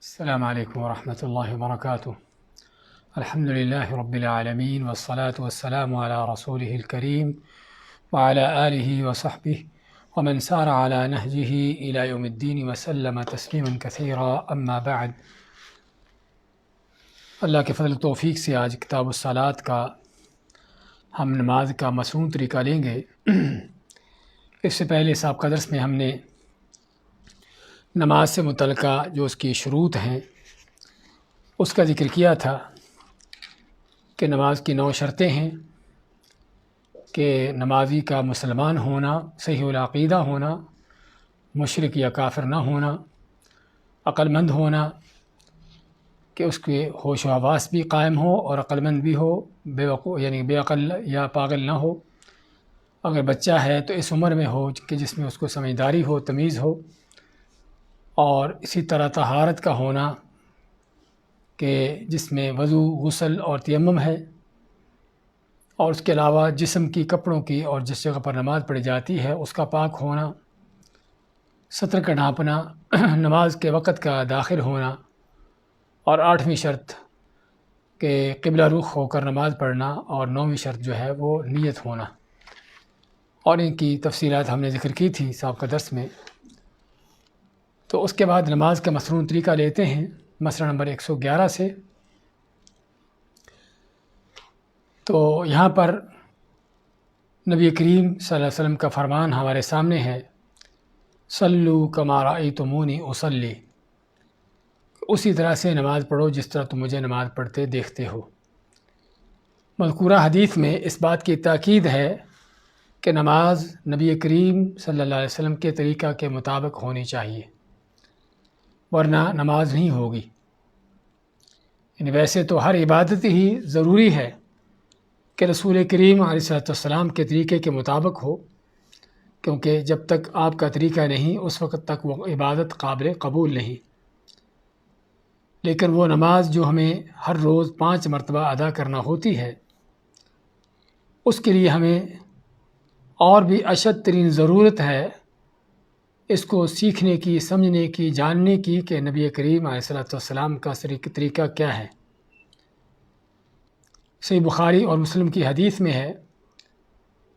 السلام علیکم ورحمۃ اللہ وبرکاتہ۔ الحمد للہ رب العالمین والصلاة والسلام علی رسولہ الکریم وعلی آلہ وصحبہ ومن سار علی نہجہ الی یوم الدین وسلم تسلیما کثیرا، اما بعد۔ اللہ کے فضل و توفیق سے آج کتاب الصلاۃ کا ہم نماز کا مصنون طریقہ لیں گے۔ اس سے پہلے سابقہ درس میں ہم نے نماز سے متعلقہ جو اس کی شروط ہیں اس کا ذکر کیا تھا کہ نماز کی 9 شرطیں ہیں کہ نمازی کا مسلمان ہونا، صحیح العقیدہ ہونا، مشرک یا کافر نہ ہونا، عقل مند ہونا کہ اس کے ہوش و حواس بھی قائم ہو اور عقل مند بھی ہو، یعنی بے عقل یا پاگل نہ ہو۔ اگر بچہ ہے تو اس عمر میں ہو کہ جس میں اس کو سمجھداری ہو، تمیز ہو، اور اسی طرح طہارت کا ہونا کہ جس میں وضو، غسل اور تیمم ہے، اور اس کے علاوہ جسم کی، کپڑوں کی اور جس جگہ پر نماز پڑھی جاتی ہے اس کا پاک ہونا، سطر کا ڈھانپنا، نماز کے وقت کا داخل ہونا، اور 8ویں شرط کہ قبلہ رخ ہو کر نماز پڑھنا، اور 9ویں شرط جو ہے وہ نیت ہونا، اور ان کی تفصیلات ہم نے ذکر کی تھی سابقہ درس میں۔ تو اس کے بعد نماز کا مصنون طریقہ لیتے ہیں مسئلہ نمبر 111 سے۔ تو یہاں پر نبی کریم صلی اللہ علیہ وسلم کا فرمان ہمارے سامنے ہے، صلو کما رأیتمونی اصلی، اسی طرح سے نماز پڑھو جس طرح تم مجھے نماز پڑھتے دیکھتے ہو۔ مذکورہ حدیث میں اس بات کی تاکید ہے کہ نماز نبی کریم صلی اللہ علیہ وسلم کے طریقہ کے مطابق ہونی چاہیے، ورنہ نماز نہیں ہوگی۔ یعنی ویسے تو ہر عبادت ہی ضروری ہے کہ رسول کریم علیہ السلام کے طریقے کے مطابق ہو، کیونکہ جب تک آپ کا طریقہ نہیں اس وقت تک وہ عبادت قابل قبول نہیں۔ لیکن وہ نماز جو ہمیں ہر روز 5 مرتبہ ادا کرنا ہوتی ہے، اس کے لیے ہمیں اور بھی اشد ترین ضرورت ہے اس کو سیکھنے کی، سمجھنے کی، جاننے کی کہ نبی کریم علیہ السلام کا طریقہ کیا ہے۔ صحیح بخاری اور مسلم کی حدیث میں ہے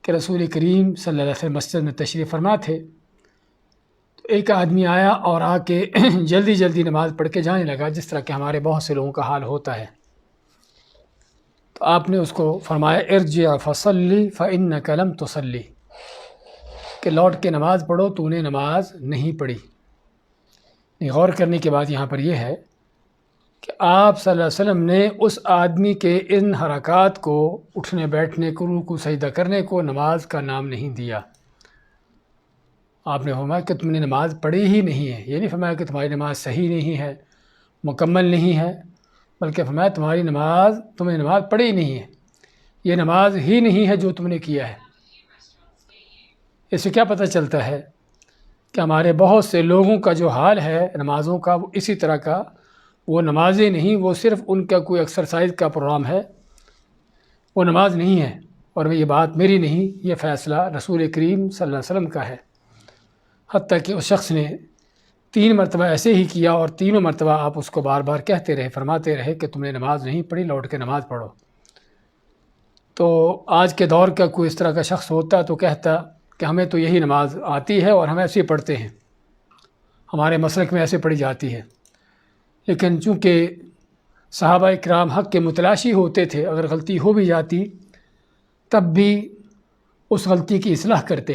کہ رسول کریم صلی اللہ علیہ وسلم مسجد میں تشریف فرما تھے، تو ایک آدمی آیا اور آ کے جلدی جلدی نماز پڑھ کے جانے لگا، جس طرح کہ ہمارے بہت سے لوگوں کا حال ہوتا ہے۔ تو آپ نے اس کو فرمایا، ارجع فصلی فإنک لم تصلی، کہ لوٹ کے نماز پڑھو، تو نے نماز نہیں پڑھی۔ غور کرنے کی بات یہاں پر یہ ہے کہ آپ صلی اللہ علیہ وسلم نے اس آدمی کے ان حرکات کو، اٹھنے بیٹھنے کو، رکوع سجدہ کرنے کو نماز کا نام نہیں دیا۔ آپ نے فرمایا کہ تم نے نماز پڑھی ہی نہیں ہے، یہ نہیں فرمایا کہ تمہاری نماز صحیح نہیں ہے، مکمل نہیں ہے، بلکہ فرمایا تم نے نماز پڑھی ہی نہیں ہے، یہ نماز ہی نہیں ہے جو تم نے کیا ہے۔ اس سے کیا پتہ چلتا ہے کہ ہمارے بہت سے لوگوں کا جو حال ہے نمازوں کا، وہ اسی طرح کا، وہ نمازیں نہیں، وہ صرف ان کا کوئی ایکسرسائز کا پروگرام ہے، وہ نماز نہیں ہے۔ اور یہ بات میری نہیں، یہ فیصلہ رسول کریم صلی اللہ علیہ وسلم کا ہے۔ حتیٰ کہ اس شخص نے 3 مرتبہ ایسے ہی کیا، اور تینوں مرتبہ آپ اس کو بار بار کہتے رہے، فرماتے رہے کہ تم نے نماز نہیں پڑھی، لوٹ کے نماز پڑھو۔ تو آج کے دور کا کوئی اس طرح کا شخص ہوتا تو کہتا کہ ہمیں تو یہی نماز آتی ہے اور ہم ایسے ہی پڑھتے ہیں، ہمارے مسلک میں ایسے پڑھی جاتی ہے۔ لیکن چونکہ صحابہ اکرام حق کے متلاشی ہوتے تھے، اگر غلطی ہو بھی جاتی تب بھی اس غلطی کی اصلاح کرتے۔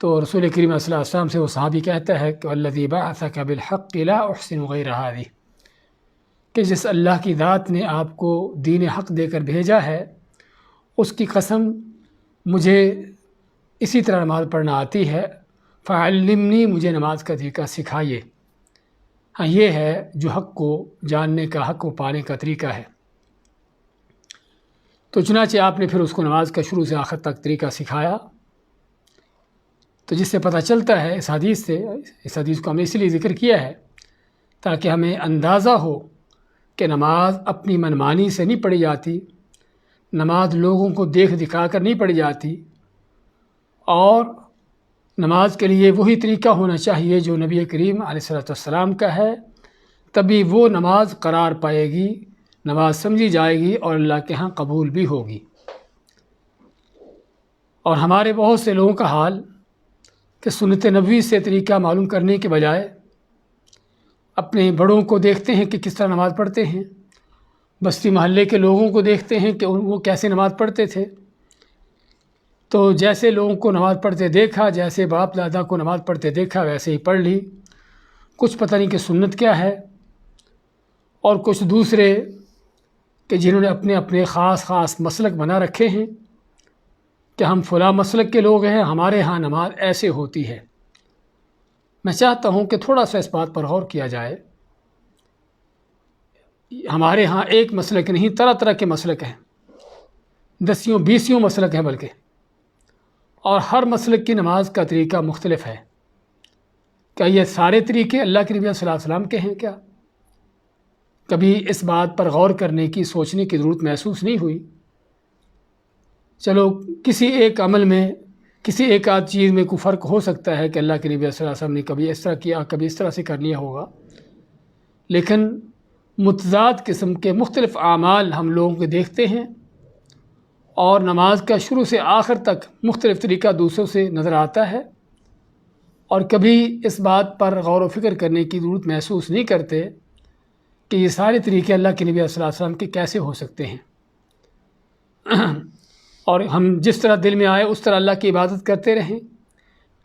تو رسول کریم صلی اللہ علیہ وسلم سے وہ صحابی کہتا ہے کہ والذی بعثک بالحق لا احسن غیر ھذہ، کہ جس اللہ کی ذات نے آپ کو دین حق دے کر بھیجا ہے، اس کی قسم مجھے اسی طرح نماز پڑھنا آتی ہے، فعلمنی، مجھے نماز کا طریقہ سکھائیے۔ ہاں، یہ ہے جو حق کو جاننے کا، حق کو پانے کا طریقہ ہے۔ تو چنانچہ آپ نے پھر اس کو نماز کا شروع سے آخر تک طریقہ سکھایا۔ تو جس سے پتہ چلتا ہے اس حدیث کو ہم نے اس لیے ذکر کیا ہے تاکہ ہمیں اندازہ ہو کہ نماز اپنی منمانی سے نہیں پڑھی جاتی، نماز لوگوں کو دیکھ دکھا کر نہیں پڑھی جاتی، اور نماز کے لیے وہی طریقہ ہونا چاہیے جو نبی کریم علیہ السلام کا ہے، تبھی وہ نماز قرار پائے گی، نماز سمجھی جائے گی اور اللہ کے ہاں قبول بھی ہوگی۔ اور ہمارے بہت سے لوگوں کا حال کہ سنت نبوی سے طریقہ معلوم کرنے کے بجائے اپنے بڑوں کو دیکھتے ہیں کہ کس طرح نماز پڑھتے ہیں، بستی محلے کے لوگوں کو دیکھتے ہیں کہ وہ کیسے نماز پڑھتے تھے، تو جیسے لوگوں کو نماز پڑھتے دیکھا، جیسے باپ دادا کو نماز پڑھتے دیکھا ویسے ہی پڑھ لی۔ کچھ پتہ نہیں کہ سنت کیا ہے، اور کچھ دوسرے کہ جنہوں نے اپنے اپنے خاص مسلک بنا رکھے ہیں کہ ہم فلاں مسلک کے لوگ ہیں، ہمارے ہاں نماز ایسے ہوتی ہے۔ میں چاہتا ہوں کہ تھوڑا سا اس بات پر غور کیا جائے۔ ہمارے ہاں ایک مسلک نہیں، طرح طرح کے مسلک ہیں، 10 مسلک ہیں بلکہ، اور ہر مسلک کی نماز کا طریقہ مختلف ہے۔ کیا یہ سارے طریقے اللہ کے نبی صلی اللہ علیہ وسلم کے ہیں کیا؟ کبھی اس بات پر غور کرنے کی، سوچنے کی ضرورت محسوس نہیں ہوئی؟ چلو کسی ایک عمل میں، کسی ایک آدھ چیز میں کوئی فرق ہو سکتا ہے کہ اللہ کے نبی صلی اللہ علیہ وسلم نے کبھی اس طرح کیا، کبھی اس طرح سے کر لیا ہوگا، لیکن متضاد قسم کے مختلف اعمال ہم لوگوں کے دیکھتے ہیں، اور نماز کا شروع سے آخر تک مختلف طریقہ دوسروں سے نظر آتا ہے، اور کبھی اس بات پر غور و فکر کرنے کی ضرورت محسوس نہیں کرتے کہ یہ سارے طریقے اللہ کے نبی صلی اللہ علیہ وسلم کے کیسے ہو سکتے ہیں، اور ہم جس طرح دل میں آئے اس طرح اللہ کی عبادت کرتے رہیں۔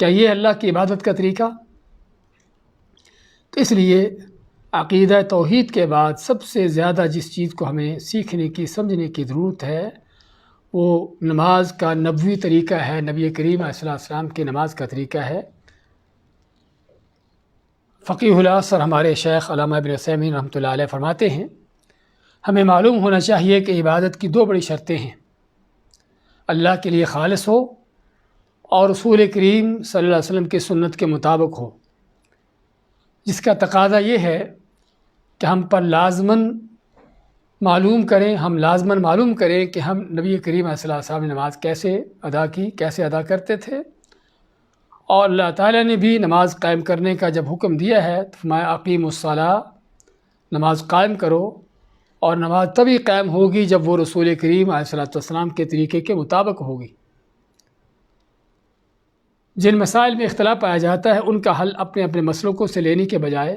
کیا یہ اللہ کی عبادت کا طریقہ؟ تو اس لیے عقیدہ توحید کے بعد سب سے زیادہ جس چیز کو ہمیں سیکھنے کی، سمجھنے کی ضرورت ہے، وہ نماز کا نبوی طریقہ ہے، نبی کریم علیہ السلام کی نماز کا طریقہ ہے۔ فقیہ العصر ہمارے شیخ علامہ ابن عثیمین رحمۃ اللہ علیہ فرماتے ہیں، ہمیں معلوم ہونا چاہیے کہ عبادت کی 2 بڑی شرطیں ہیں، اللہ کے لیے خالص ہو اور رسول کریم صلی اللہ علیہ وسلم کی سنت کے مطابق ہو، جس کا تقاضا یہ ہے کہ ہم پر لازماً معلوم کریں کہ ہم نبی کریم صلی اللہ علیہ وسلم نے نماز کیسے ادا کی، کیسے ادا کرتے تھے، اور اللہ تعالیٰ نے بھی نماز قائم کرنے کا جب حکم دیا ہے تو فرمایا اقیموا الصلاۃ، نماز قائم کرو، اور نماز تبھی قائم ہوگی جب وہ رسول کریم علیہ السلام کے طریقے کے مطابق ہوگی۔ جن مسائل میں اختلاف پایا جاتا ہے ان کا حل اپنے اپنے مسلکوں سے لینے کے بجائے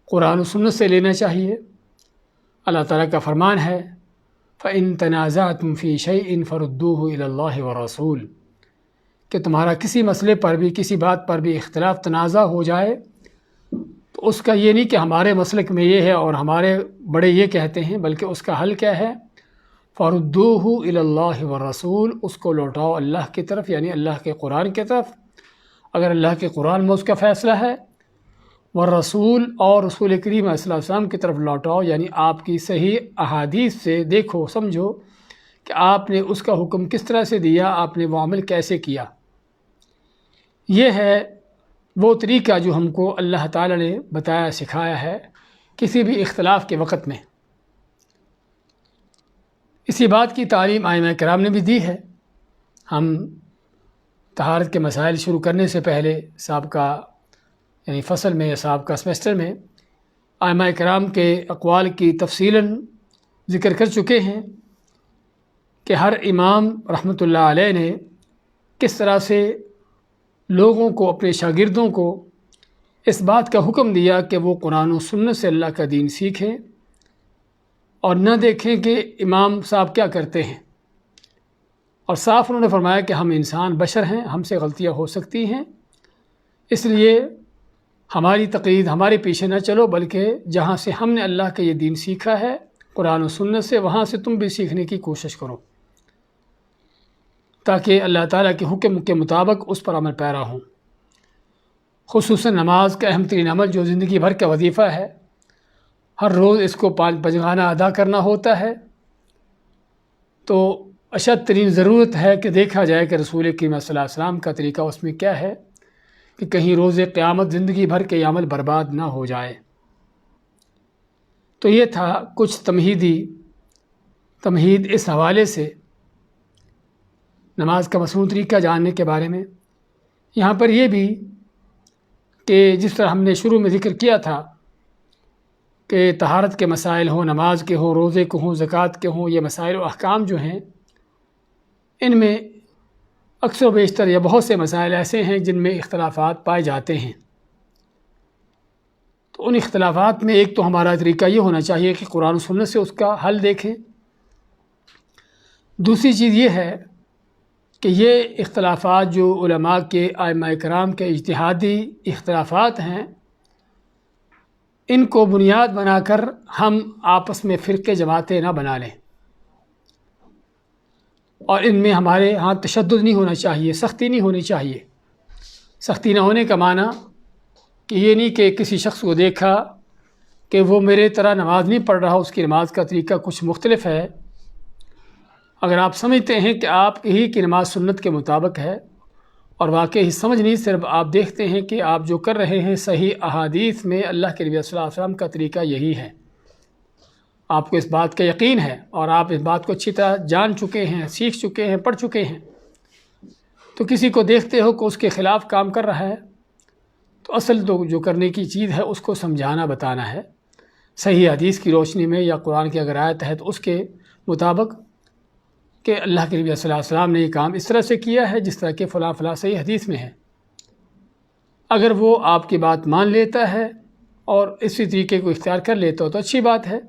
قرآن و سنت سے لینا چاہیے۔ اللہ تعالیٰ کا فرمان ہے فَإِن تَنَازَعْتُمْ فِي شَيْءٍ فَرُدُّوهُ إِلَى اللَّهِ وَالرَّسُولِ، کہ تمہارا کسی مسئلے پر بھی، کسی بات پر بھی اختلاف تنازع ہو جائے تو اس کا یہ نہیں کہ ہمارے مسلک میں یہ ہے اور ہمارے بڑے یہ کہتے ہیں، بلکہ اس کا حل کیا ہے؟ فَرُدُّوهُ إِلَى اللَّهِ وَالرَّسُولِ، اس کو لوٹاؤ اللہ کی طرف، یعنی اللہ کے قرآن کی طرف، اگر اللہ کے قرآن میں اس کا فیصلہ ہے، والرسول، اور رسول کریم علیہ السلام کی طرف لوٹاؤ، یعنی آپ کی صحیح احادیث سے دیکھو سمجھو کہ آپ نے اس کا حکم کس طرح سے دیا، آپ نے وہ عمل کیسے کیا۔ یہ ہے وہ طریقہ جو ہم کو اللہ تعالیٰ نے بتایا، سکھایا ہے کسی بھی اختلاف کے وقت میں۔ اسی بات کی تعلیم ائمہ کرام نے بھی دی ہے۔ ہم طہارت کے مسائل شروع کرنے سے پہلے سابقہ یعنی فصل میں یا سابقہ سمیسٹر میں ائمہ کرام کے اقوال کی تفصیلاً ذکر کر چکے ہیں کہ ہر امام رحمۃ اللہ علیہ نے کس طرح سے لوگوں کو، اپنے شاگردوں کو اس بات کا حکم دیا کہ وہ قرآن و سنت سے اللہ کا دین سیکھیں اور نہ دیکھیں کہ امام صاحب کیا کرتے ہیں، اور صاف انہوں نے فرمایا کہ ہم انسان بشر ہیں، ہم سے غلطیاں ہو سکتی ہیں، اس لیے ہماری تقلید ہمارے پیچھے نہ چلو، بلکہ جہاں سے ہم نے اللہ کا یہ دین سیکھا ہے قرآن و سنت سے، وہاں سے تم بھی سیکھنے کی کوشش کرو، تاکہ اللہ تعالیٰ کے حکم کے مطابق اس پر عمل پیرا ہوں۔ خصوصاً نماز کا اہم ترین عمل جو زندگی بھر کا وظیفہ ہے، ہر روز اس کو 5 بجگانہ ادا کرنا ہوتا ہے، تو اشد ترین ضرورت ہے کہ دیکھا جائے کہ رسول کریم صلی اللہ علیہ وسلم کا طریقہ اس میں کیا ہے، کہ کہیں روز قیامت زندگی بھر کے عمل برباد نہ ہو جائے۔ تو یہ تھا کچھ تمہید اس حوالے سے نماز کا مصنوع طریقہ جاننے کے بارے میں۔ یہاں پر یہ بھی کہ جس طرح ہم نے شروع میں ذکر کیا تھا کہ طہارت کے مسائل ہوں، نماز کے ہوں، روزے کے ہوں، زکوٰۃ کے ہوں، یہ مسائل و احکام جو ہیں ان میں اکثر و بیشتر یا بہت سے مسائل ایسے ہیں جن میں اختلافات پائے جاتے ہیں۔ تو ان اختلافات میں ایک تو ہمارا طریقہ یہ ہونا چاہیے کہ قرآن و سنت سے اس کا حل دیکھیں۔ دوسری چیز یہ ہے کہ یہ اختلافات جو علماء کے ائمہ کرام کے اجتہادی اختلافات ہیں، ان کو بنیاد بنا کر ہم آپس میں فرقے جماعتیں نہ بنا لیں، اور ان میں ہمارے ہاں تشدد نہیں ہونا چاہیے، سختی نہیں ہونی چاہیے۔ سختی نہ ہونے کا معنی کہ یہ نہیں کہ کسی شخص کو دیکھا کہ وہ میرے طرح نماز نہیں پڑھ رہا، اس کی نماز کا طریقہ کچھ مختلف ہے۔ اگر آپ سمجھتے ہیں کہ آپ ہی کی نماز سنت کے مطابق ہے، اور واقعی سمجھ نہیں، صرف آپ دیکھتے ہیں کہ آپ جو کر رہے ہیں صحیح احادیث میں اللہ کے نبی صلی اللہ علیہ وسلم کا طریقہ یہی ہے، آپ کو اس بات کا یقین ہے اور آپ اس بات کو اچھی طرح جان چکے ہیں، سیکھ چکے ہیں، پڑھ چکے ہیں، تو کسی کو دیکھتے ہو کہ اس کے خلاف کام کر رہا ہے، تو اصل تو جو کرنے کی چیز ہے اس کو سمجھانا، بتانا ہے صحیح حدیث کی روشنی میں، یا قرآن کی اگر آیت ہے تو اس کے مطابق کہ اللہ کے نبی صلی اللہ علیہ وسلم نے یہ کام اس طرح سے کیا ہے جس طرح کہ فلاں فلاں صحیح حدیث میں ہے۔ اگر وہ آپ کی بات مان لیتا ہے اور اسی طریقے کو اختیار کر لیتا ہو تو اچھی بات ہے۔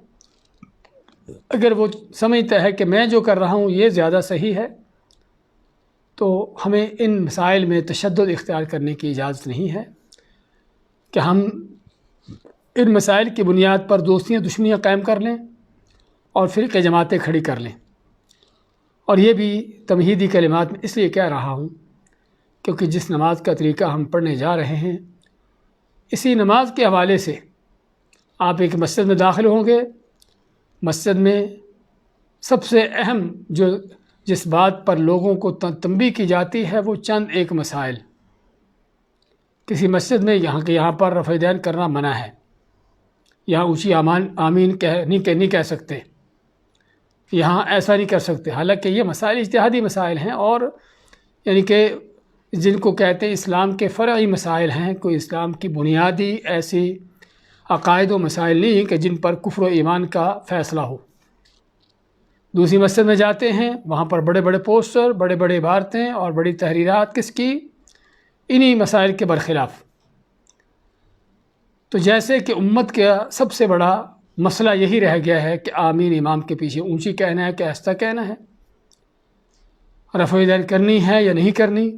اگر وہ سمجھتا ہے کہ میں جو کر رہا ہوں یہ زیادہ صحیح ہے، تو ہمیں ان مسائل میں تشدد اختیار کرنے کی اجازت نہیں ہے کہ ہم ان مسائل کی بنیاد پر دوستیاں دشمنیاں قائم کر لیں اور فرقے جماعتیں کھڑی کر لیں۔ اور یہ بھی تمہیدی کلمات میں اس لیے کہہ رہا ہوں کیونکہ جس نماز کا طریقہ ہم پڑھنے جا رہے ہیں، اسی نماز کے حوالے سے آپ ایک مسجد میں داخل ہوں گے، مسجد میں سب سے اہم جس بات پر لوگوں کو تنبیہ کی جاتی ہے وہ چند ایک مسائل۔ کسی مسجد میں یہاں پر رفع دین کرنا منع ہے، یہاں اونچی آمین نہیں کہہ سکتے، یہاں ایسا نہیں کر سکتے، حالانکہ یہ مسائل اجتہادی مسائل ہیں، اور یعنی کہ جن کو کہتے ہیں اسلام کے فرعی مسائل ہیں، کوئی اسلام کی بنیادی ایسی عقائد و مسائل نہیں کہ جن پر کفر و ایمان کا فیصلہ ہو۔ دوسری مسجد میں جاتے ہیں، وہاں پر بڑے بڑے پوسٹر، بڑے بڑے عبارتیں اور بڑی تحریرات کس کی؟ انہی مسائل کے برخلاف۔ تو جیسے کہ امت کا سب سے بڑا مسئلہ یہی رہ گیا ہے کہ آمین امام کے پیچھے اونچی کہنا ہے کہ آہستہ کہنا ہے، رفع دین کرنی ہے یا نہیں کرنی،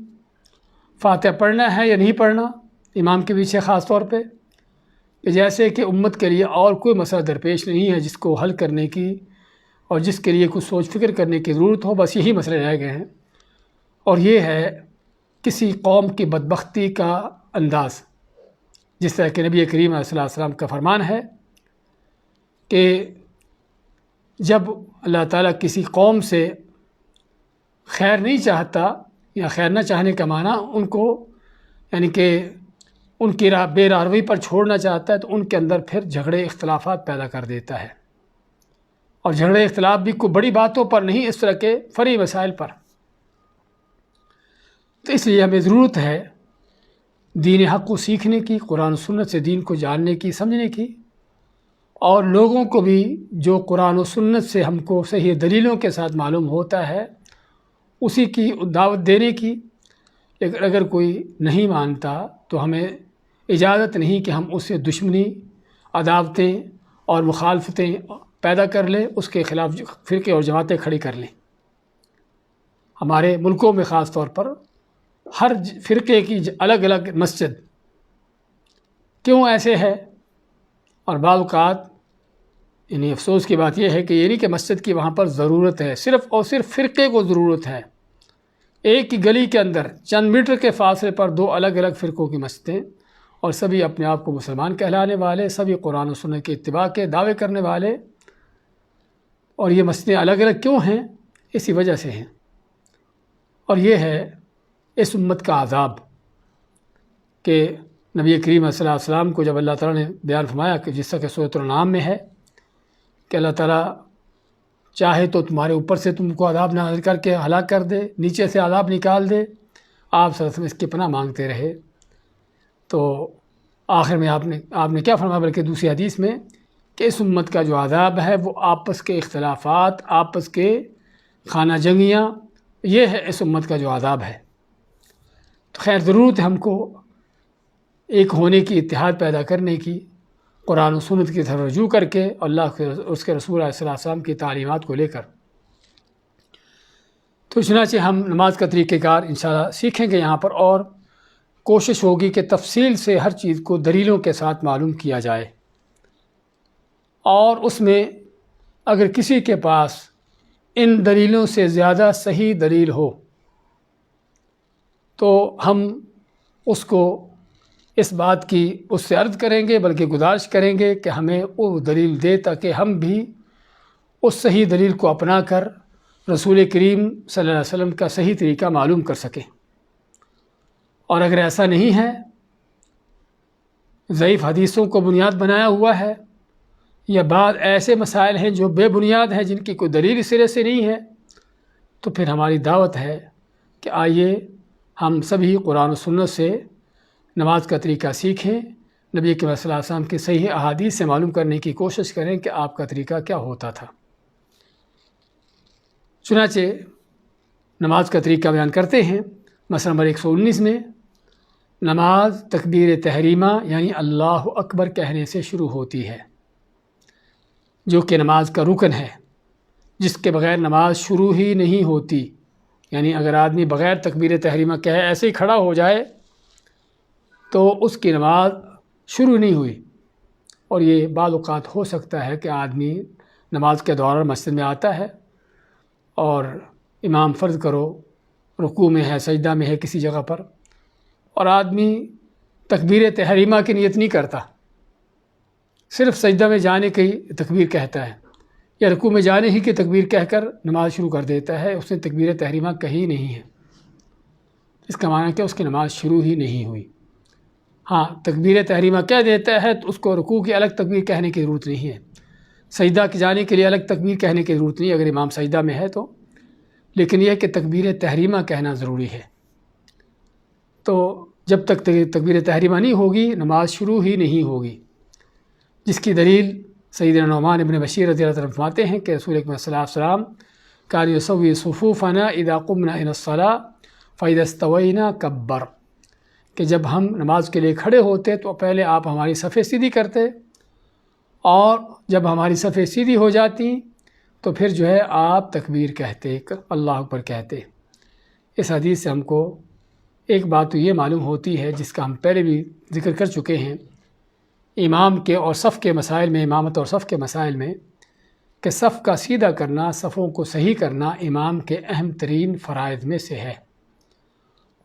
فاتحہ پڑھنا ہے یا نہیں پڑھنا امام کے پیچھے، خاص طور پہ کہ جیسے کہ امت کے لیے اور کوئی مسئلہ درپیش نہیں ہے جس کو حل کرنے کی اور جس کے لیے کچھ سوچ فکر کرنے کی ضرورت ہو، بس یہی مسئلے رہ گئے ہیں۔ اور یہ ہے کسی قوم کی بدبختی کا انداز، جس طرح کہ نبی کریم علیہ السلام کا فرمان ہے کہ جب اللہ تعالیٰ کسی قوم سے خیر نہیں چاہتا، یا خیر نہ چاہنے کا معنی ان کو یعنی کہ ان کی بے راروی پر چھوڑنا چاہتا ہے، تو ان کے اندر پھر جھگڑے اختلافات پیدا کر دیتا ہے، اور جھگڑے اختلاف بھی کوئی بڑی باتوں پر نہیں، اس طرح کے فرعی مسائل پر۔ تو اس لیے ہمیں ضرورت ہے دین حق کو سیکھنے کی، قرآن و سنت سے دین کو جاننے کی، سمجھنے کی، اور لوگوں کو بھی جو قرآن و سنت سے ہم کو صحیح دلیلوں کے ساتھ معلوم ہوتا ہے اسی کی دعوت دینے کی۔ لیکن اگر کوئی نہیں مانتا تو ہمیں اجازت نہیں کہ ہم اس سے دشمنی، عداوتیں اور مخالفتیں پیدا کر لیں، اس کے خلاف فرقے اور جماعتیں کھڑی کر لیں۔ ہمارے ملکوں میں خاص طور پر ہر فرقے کی الگ الگ مسجد، کیوں ایسے ہے؟ اور بعض اوقات یعنی افسوس کی بات یہ ہے کہ یہ نہیں کہ مسجد کی وہاں پر ضرورت ہے، صرف اور صرف فرقے کو ضرورت ہے۔ ایک ہی گلی کے اندر چند میٹر کے فاصلے پر دو الگ الگ فرقوں کی مسجدیں، اور سبھی اپنے آپ کو مسلمان کہلانے والے، سبھی قرآن و سنت کے اتباع کے دعوے کرنے والے، اور یہ مسجدیں الگ الگ کیوں ہیں؟ اسی وجہ سے ہیں۔ اور یہ ہے اس امت کا عذاب کہ نبی کریم صلی اللہ علیہ وسلم کو جب اللہ تعالیٰ نے بیان فرمایا کہ جس طرح کہ سورۃ الانعام میں ہے کہ اللہ تعالیٰ چاہے تو تمہارے اوپر سے تم کو عذاب نازل کر کے ہلاک کر دے، نیچے سے عذاب نکال دے، آپ صلی اللہ علیہ وسلم اس کی پناہ مانگتے رہے۔ تو آخر میں آپ نے کیا فرمایا؟ بلکہ دوسری حدیث میں کہ اس امت کا جو عذاب ہے وہ آپس کے اختلافات، آپس کے خانہ جنگیاں، یہ ہے اس امت کا جو عذاب ہے۔ تو خیر ضرورت ہے ہم کو ایک ہونے کی، اتحاد پیدا کرنے کی، قرآن و سنت کی طرف رجوع کر کے، اللہ کے اس کے رسول علیہ السلام کی تعلیمات کو لے کر۔ تو چنانچہ ہم نماز کا طریقہ کار انشاءاللہ سیکھیں گے یہاں پر، اور کوشش ہوگی کہ تفصیل سے ہر چیز کو دلیلوں کے ساتھ معلوم کیا جائے، اور اس میں اگر کسی کے پاس ان دلیلوں سے زیادہ صحیح دلیل ہو تو ہم اس کو اس بات کی اس سے عرض کریں گے، بلکہ گزارش کریں گے کہ ہمیں وہ دلیل دے تاکہ ہم بھی اس صحیح دلیل کو اپنا کر رسول کریم صلی اللہ علیہ وسلم کا صحیح طریقہ معلوم کر سکیں۔ اور اگر ایسا نہیں ہے، ضعیف حدیثوں کو بنیاد بنایا ہوا ہے، یا بعض ایسے مسائل ہیں جو بے بنیاد ہیں، جن کی کوئی دلیل سرے سے نہیں ہے، تو پھر ہماری دعوت ہے کہ آئیے ہم سبھی قرآن و سنت سے نماز کا طریقہ سیکھیں، نبی کے صلی اللہ علیہ وسلم کی صحیح احادیث سے معلوم کرنے کی کوشش کریں کہ آپ کا طریقہ کیا ہوتا تھا۔ چنانچہ نماز کا طریقہ بیان کرتے ہیں۔ مسئلہ نمبر 119 میں نماز تکبیر تحریمہ یعنی اللہ اکبر کہنے سے شروع ہوتی ہے، جو کہ نماز کا رکن ہے، جس کے بغیر نماز شروع ہی نہیں ہوتی۔ یعنی اگر آدمی بغیر تکبیر تحریمہ کہے ایسے ہی کھڑا ہو جائے تو اس کی نماز شروع نہیں ہوئی۔ اور یہ بعض اوقات ہو سکتا ہے کہ آدمی نماز کے دوران مسجد میں آتا ہے اور امام فرض کرو رکوع میں ہے، سجدہ میں ہے کسی جگہ پر، اور آدمی تکبیر تحریمہ کی نیت نہیں کرتا، صرف سجدہ میں جانے کی تکبیر کہتا ہے، یا رکوع میں جانے ہی کی تکبیر کہہ کر نماز شروع کر دیتا ہے، اس نے تکبیر تحریمہ کہی نہیں ہے۔ اس کا معنی کہ اس کی نماز شروع ہی نہیں ہوئی۔ ہاں، تکبیر تحریمہ کہہ دیتا ہے تو اس کو رکوع کی الگ تکبیر کہنے کی ضرورت نہیں ہے، سجدہ کی جانے کے لیے الگ تکبیر کہنے کی ضرورت نہیں اگر امام سجدہ میں ہے تو، لیکن یہ کہ تکبیر تحریمہ کہنا ضروری ہے۔ تو جب تک تکبیر تحریمہ نہیں ہوگی نماز شروع ہی نہیں ہوگی، جس کی دلیل سیدنا نعمان ابن بشیر رضی اللہ عنہ فرماتے ہیں کہ رسول اکرم صلی اللہ علیہ وسلم کان یسوی صفوفنا اذا قمنا الى الصلاة فاذا استوینا کبر، کہ جب ہم نماز کے لیے کھڑے ہوتے تو پہلے آپ ہماری صفیں سیدھی کرتے، اور جب ہماری صفیں سیدھی ہو جاتی تو پھر جو ہے آپ تکبیر کہتے، اللہ اکبر کہتے۔ اس حدیث سے ہم کو ایک بات تو یہ معلوم ہوتی ہے، جس کا ہم پہلے بھی ذکر کر چکے ہیں امام کے اور صف کے مسائل میں، امامت اور صف کے مسائل میں، کہ صف کا سیدھا کرنا، صفوں کو صحیح کرنا امام کے اہم ترین فرائض میں سے ہے،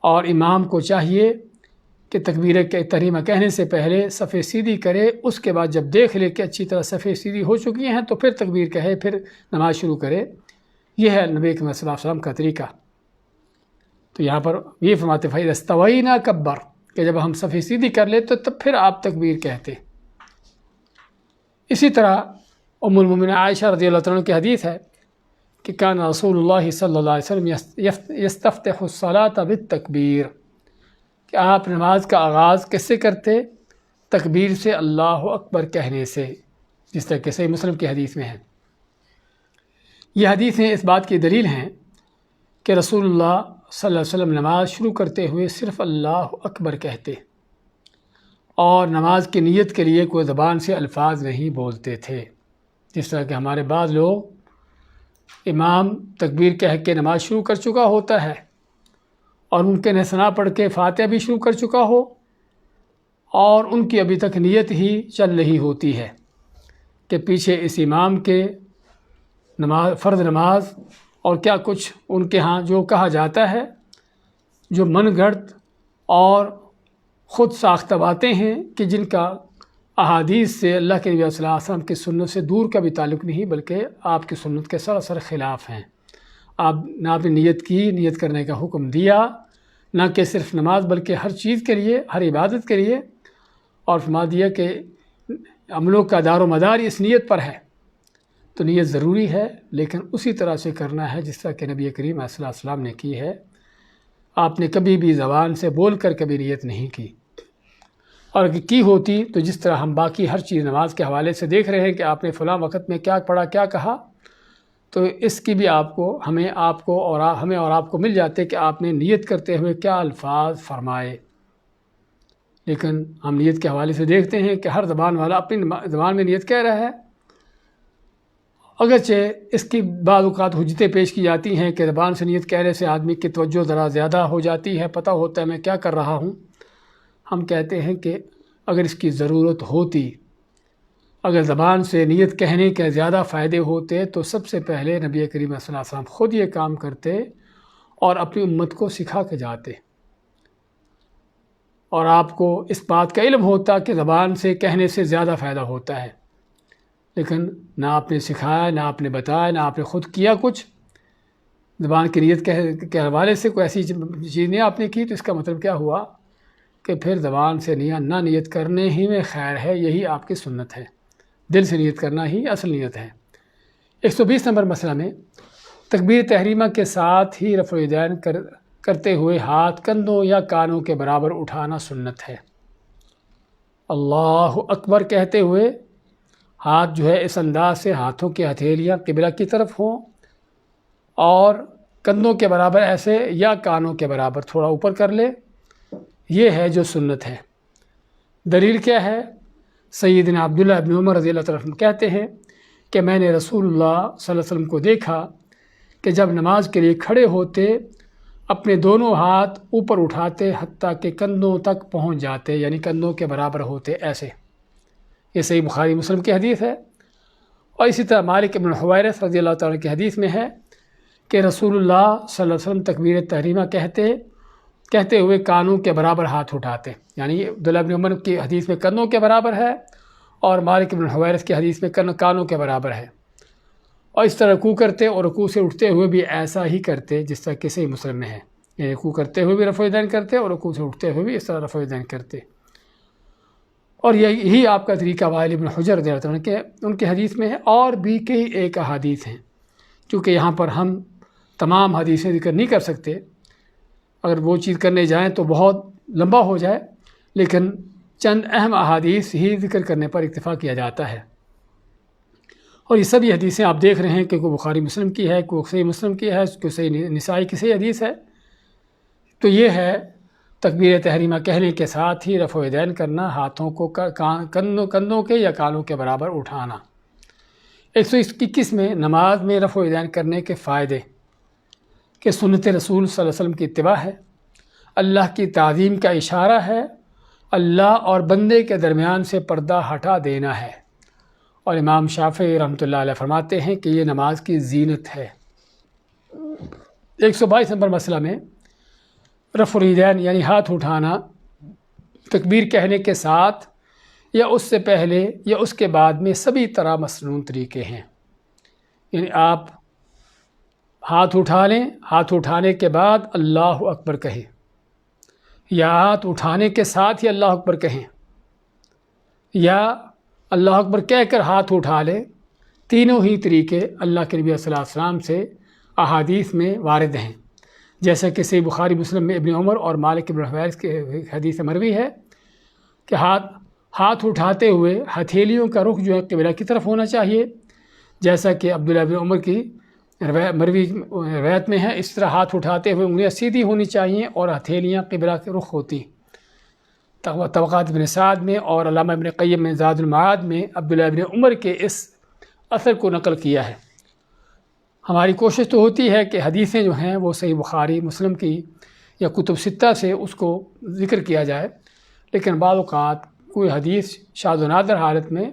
اور امام کو چاہیے کہ تکبیر تحریمہ کہنے سے پہلے صفیں سیدھی کرے، اس کے بعد جب دیکھ لے کہ اچھی طرح صفیں سیدھی ہو چکی ہیں تو پھر تکبیر کہے، پھر نماز شروع کرے۔ یہ ہے نبی کریم صلی اللہ علیہ وسلم کا طریقہ۔ تو یہاں پر یہ فرماتے فَإِذَا اسْتَوَيْنَا كَبَّرْ، کہ جب ہم صفیں سیدھی کر لیتے تب پھر آپ تکبیر کہتے۔ اسی طرح ام المؤمنین عائشہ رضی اللہ عنہ کی حدیث ہے کہ کان رسول اللہ صلی اللہ علیہ وسلم یستفتح الصلاۃ بالتکبیر، کہ آپ نماز کا آغاز کس سے کرتے؟ تکبیر سے، اللہ اکبر کہنے سے، جس طرح کہ صحیح مسلم کی حدیث میں ہے۔ یہ حدیثیں اس بات کی دلیل ہیں کہ رسول اللہ صلی اللہ علیہ وسلم نماز شروع کرتے ہوئے صرف اللہ اکبر کہتے، اور نماز کی نیت کے لیے کوئی زبان سے الفاظ نہیں بولتے تھے، جس طرح کہ ہمارے بعض لوگ امام تکبیر کہہ کے نماز شروع کر چکا ہوتا ہے اور ممکن ہے ثنا پڑھ کے فاتحہ بھی شروع کر چکا ہو، اور ان کی ابھی تک نیت ہی چل رہی ہوتی ہے کہ پیچھے اس امام کے فرض نماز اور کیا کچھ ان کے ہاں جو کہا جاتا ہے، جو من گھڑت اور خود ساختہ باتیں ہیں کہ جن کا احادیث سے، اللہ کے نبی صلی اللہ علیہ وسلم کی سنت سے دور کا بھی تعلق نہیں، بلکہ آپ کی سنت کے سراسر خلاف ہیں۔ آپ نے نیت کی، نیت کرنے کا حکم دیا، نہ کہ صرف نماز بلکہ ہر چیز کے لیے، ہر عبادت کے لیے، اور فرما دیا کہ عملوں کا دار و مدار اس نیت پر ہے۔ تو نیت ضروری ہے، لیکن اسی طرح سے کرنا ہے جس طرح کہ نبی کریم صلی اللہ علیہ وسلم نے کی ہے۔ آپ نے کبھی بھی زبان سے بول کر کبھی نیت نہیں کی، اور اگر کی ہوتی تو جس طرح ہم باقی ہر چیز نماز کے حوالے سے دیکھ رہے ہیں کہ آپ نے فلاں وقت میں کیا پڑھا کیا کہا، تو اس کی بھی ہمیں آپ کو مل جاتے کہ آپ نے نیت کرتے ہوئے کیا الفاظ فرمائے۔ لیکن ہم نیت کے حوالے سے دیکھتے ہیں کہ ہر زبان والا اپنی زبان میں نیت کہہ رہا ہے، اگرچہ اس کی بعض اوقات حجتیں پیش کی جاتی ہیں کہ زبان سے نیت کہنے سے آدمی کی توجہ ذرا زیادہ ہو جاتی ہے، پتہ ہوتا ہے میں کیا کر رہا ہوں۔ ہم کہتے ہیں کہ اگر اس کی ضرورت ہوتی، اگر زبان سے نیت کہنے کے زیادہ فائدے ہوتے تو سب سے پہلے نبی کریم صلی اللہ علیہ وسلم خود یہ کام کرتے اور اپنی امت کو سکھا کے جاتے، اور آپ کو اس بات کا علم ہوتا کہ زبان سے کہنے سے زیادہ فائدہ ہوتا ہے، لیکن نہ آپ نے سکھایا، نہ آپ نے بتایا، نہ آپ نے خود کیا کچھ۔ زبان کی نیت کے حوالے سے کوئی ایسی چیز نہیں آپ نے کی، تو اس کا مطلب کیا ہوا کہ پھر زبان سے نہ نیت کرنے ہی میں خیر ہے، یہی آپ کی سنت ہے، دل سے نیت کرنا ہی اصل نیت ہے۔ 120 نمبر مسئلہ میں تکبیر تحریمہ کے ساتھ ہی رفع الیدین کرتے ہوئے ہاتھ کندھوں یا کانوں کے برابر اٹھانا سنت ہے۔ اللہ اکبر کہتے ہوئے ہاتھ جو ہے اس انداز سے ہاتھوں کی ہتھیلیاں قبلہ کی طرف ہوں اور کندھوں کے برابر ایسے یا کانوں کے برابر تھوڑا اوپر کر لے، یہ ہے جو سنت ہے۔ دلیل کیا ہے؟ سیدنا عبداللہ ابن عمر رضی اللہ عنہ کہتے ہیں کہ میں نے رسول اللہ صلی اللہ علیہ وسلم کو دیکھا کہ جب نماز کے لیے کھڑے ہوتے اپنے دونوں ہاتھ اوپر اٹھاتے حتیٰ کہ کندھوں تک پہنچ جاتے، یعنی کندھوں کے برابر ہوتے ایسے۔ یہ صحیح بخاری مسلم کی حدیث ہے۔ اور اسی طرح مالک بن حویرث رضی اللہ تعالیٰ کی حدیث میں ہے کہ رسول اللہ صلی اللہ علیہ وسلم تکبیر تحریمہ کہتے ہوئے کانوں کے برابر ہاتھ اٹھاتے، یعنی عبداللہ بن عمر کی حدیث میں کندھوں کے برابر ہے اور مالک بن حویرث کی حدیث میں کانوں کے برابر ہے، اور اس طرح رکوع کرتے اور رکوع سے اٹھتے ہوئے بھی ایسا ہی کرتے جس طرح کہ صحیح مسلم میں ہے، یعنی رکوع کرتے ہوئے بھی رفع الیدین کرتے اور رکوع سے اٹھتے ہوئے بھی اس طرح رفع الیدین کرتے۔ اور یہی آپ کا طریقہ وائل بن حجر رضی اللہ عنہ کے ان کی حدیث میں ہے، اور بھی کئی ایک احادیث ہیں۔ چونکہ یہاں پر ہم تمام حدیثیں ذکر نہیں کر سکتے، اگر وہ چیز کرنے جائیں تو بہت لمبا ہو جائے، لیکن چند اہم احادیث ہی ذکر کرنے پر اکتفا کیا جاتا ہے۔ اور یہ سبھی حدیثیں آپ دیکھ رہے ہیں کہ کوئی بخاری مسلم کی ہے، کوئی صحیح مسلم کی ہے، کوئی صحیح نسائی کی صحیح حدیث ہے۔ تو یہ ہے تکبیر تحریمہ کہنے کے ساتھ ہی رفع الیدین کرنا، ہاتھوں کو کندھوں کے یا کانوں کے برابر اٹھانا۔ 121 میں نماز میں رفع الیدین کرنے کے فائدے کہ سنت رسول صلی اللہ علیہ وسلم کی اتباع ہے، اللہ کی تعظیم کا اشارہ ہے، اللہ اور بندے کے درمیان سے پردہ ہٹا دینا ہے، اور امام شافعی رحمۃ اللہ علیہ فرماتے ہیں کہ یہ نماز کی زینت ہے۔ 122 نمبر مسئلہ میں رفع الیدین یعنی ہاتھ اٹھانا تکبیر کہنے کے ساتھ یا اس سے پہلے یا اس کے بعد میں سبھی طرح مسنون طریقے ہیں، یعنی آپ ہاتھ اٹھا لیں، ہاتھ اٹھانے کے بعد اللہ اکبر کہیں، یا ہاتھ اٹھانے کے ساتھ ہی اللہ اکبر کہیں، یا اللہ اکبر کہہ کر ہاتھ اٹھا لیں۔ تینوں ہی طریقے اللہ کے نبی صلی اللہ علیہ وسلم سے احادیث میں وارد ہیں، جیسا کہ صحیح بخاری مسلم میں ابن عمر اور مالک بن حویرث کے حدیث مروی ہے کہ ہاتھ اٹھاتے ہوئے ہتھیلیوں کا رخ جو ہے قبلہ کی طرف ہونا چاہیے، جیسا کہ عبداللہ بن عمر کی مروی روایت میں ہے۔ اس طرح ہاتھ اٹھاتے ہوئے انگلیاں سیدھی ہونی چاہیے اور ہتھیلیاں قبلہ کے رخ ہوتی۔ طبقات ابن سعد میں اور علامہ ابن قیم میں زاد المعاد میں عبداللہ ابن عمر کے اس اثر کو نقل کیا ہے۔ ہماری کوشش تو ہوتی ہے کہ حدیثیں جو ہیں وہ صحیح بخاری مسلم کی یا کتب ستہ سے اس کو ذکر کیا جائے، لیکن بعض اوقات کوئی حدیث شاذ و نادر حالت میں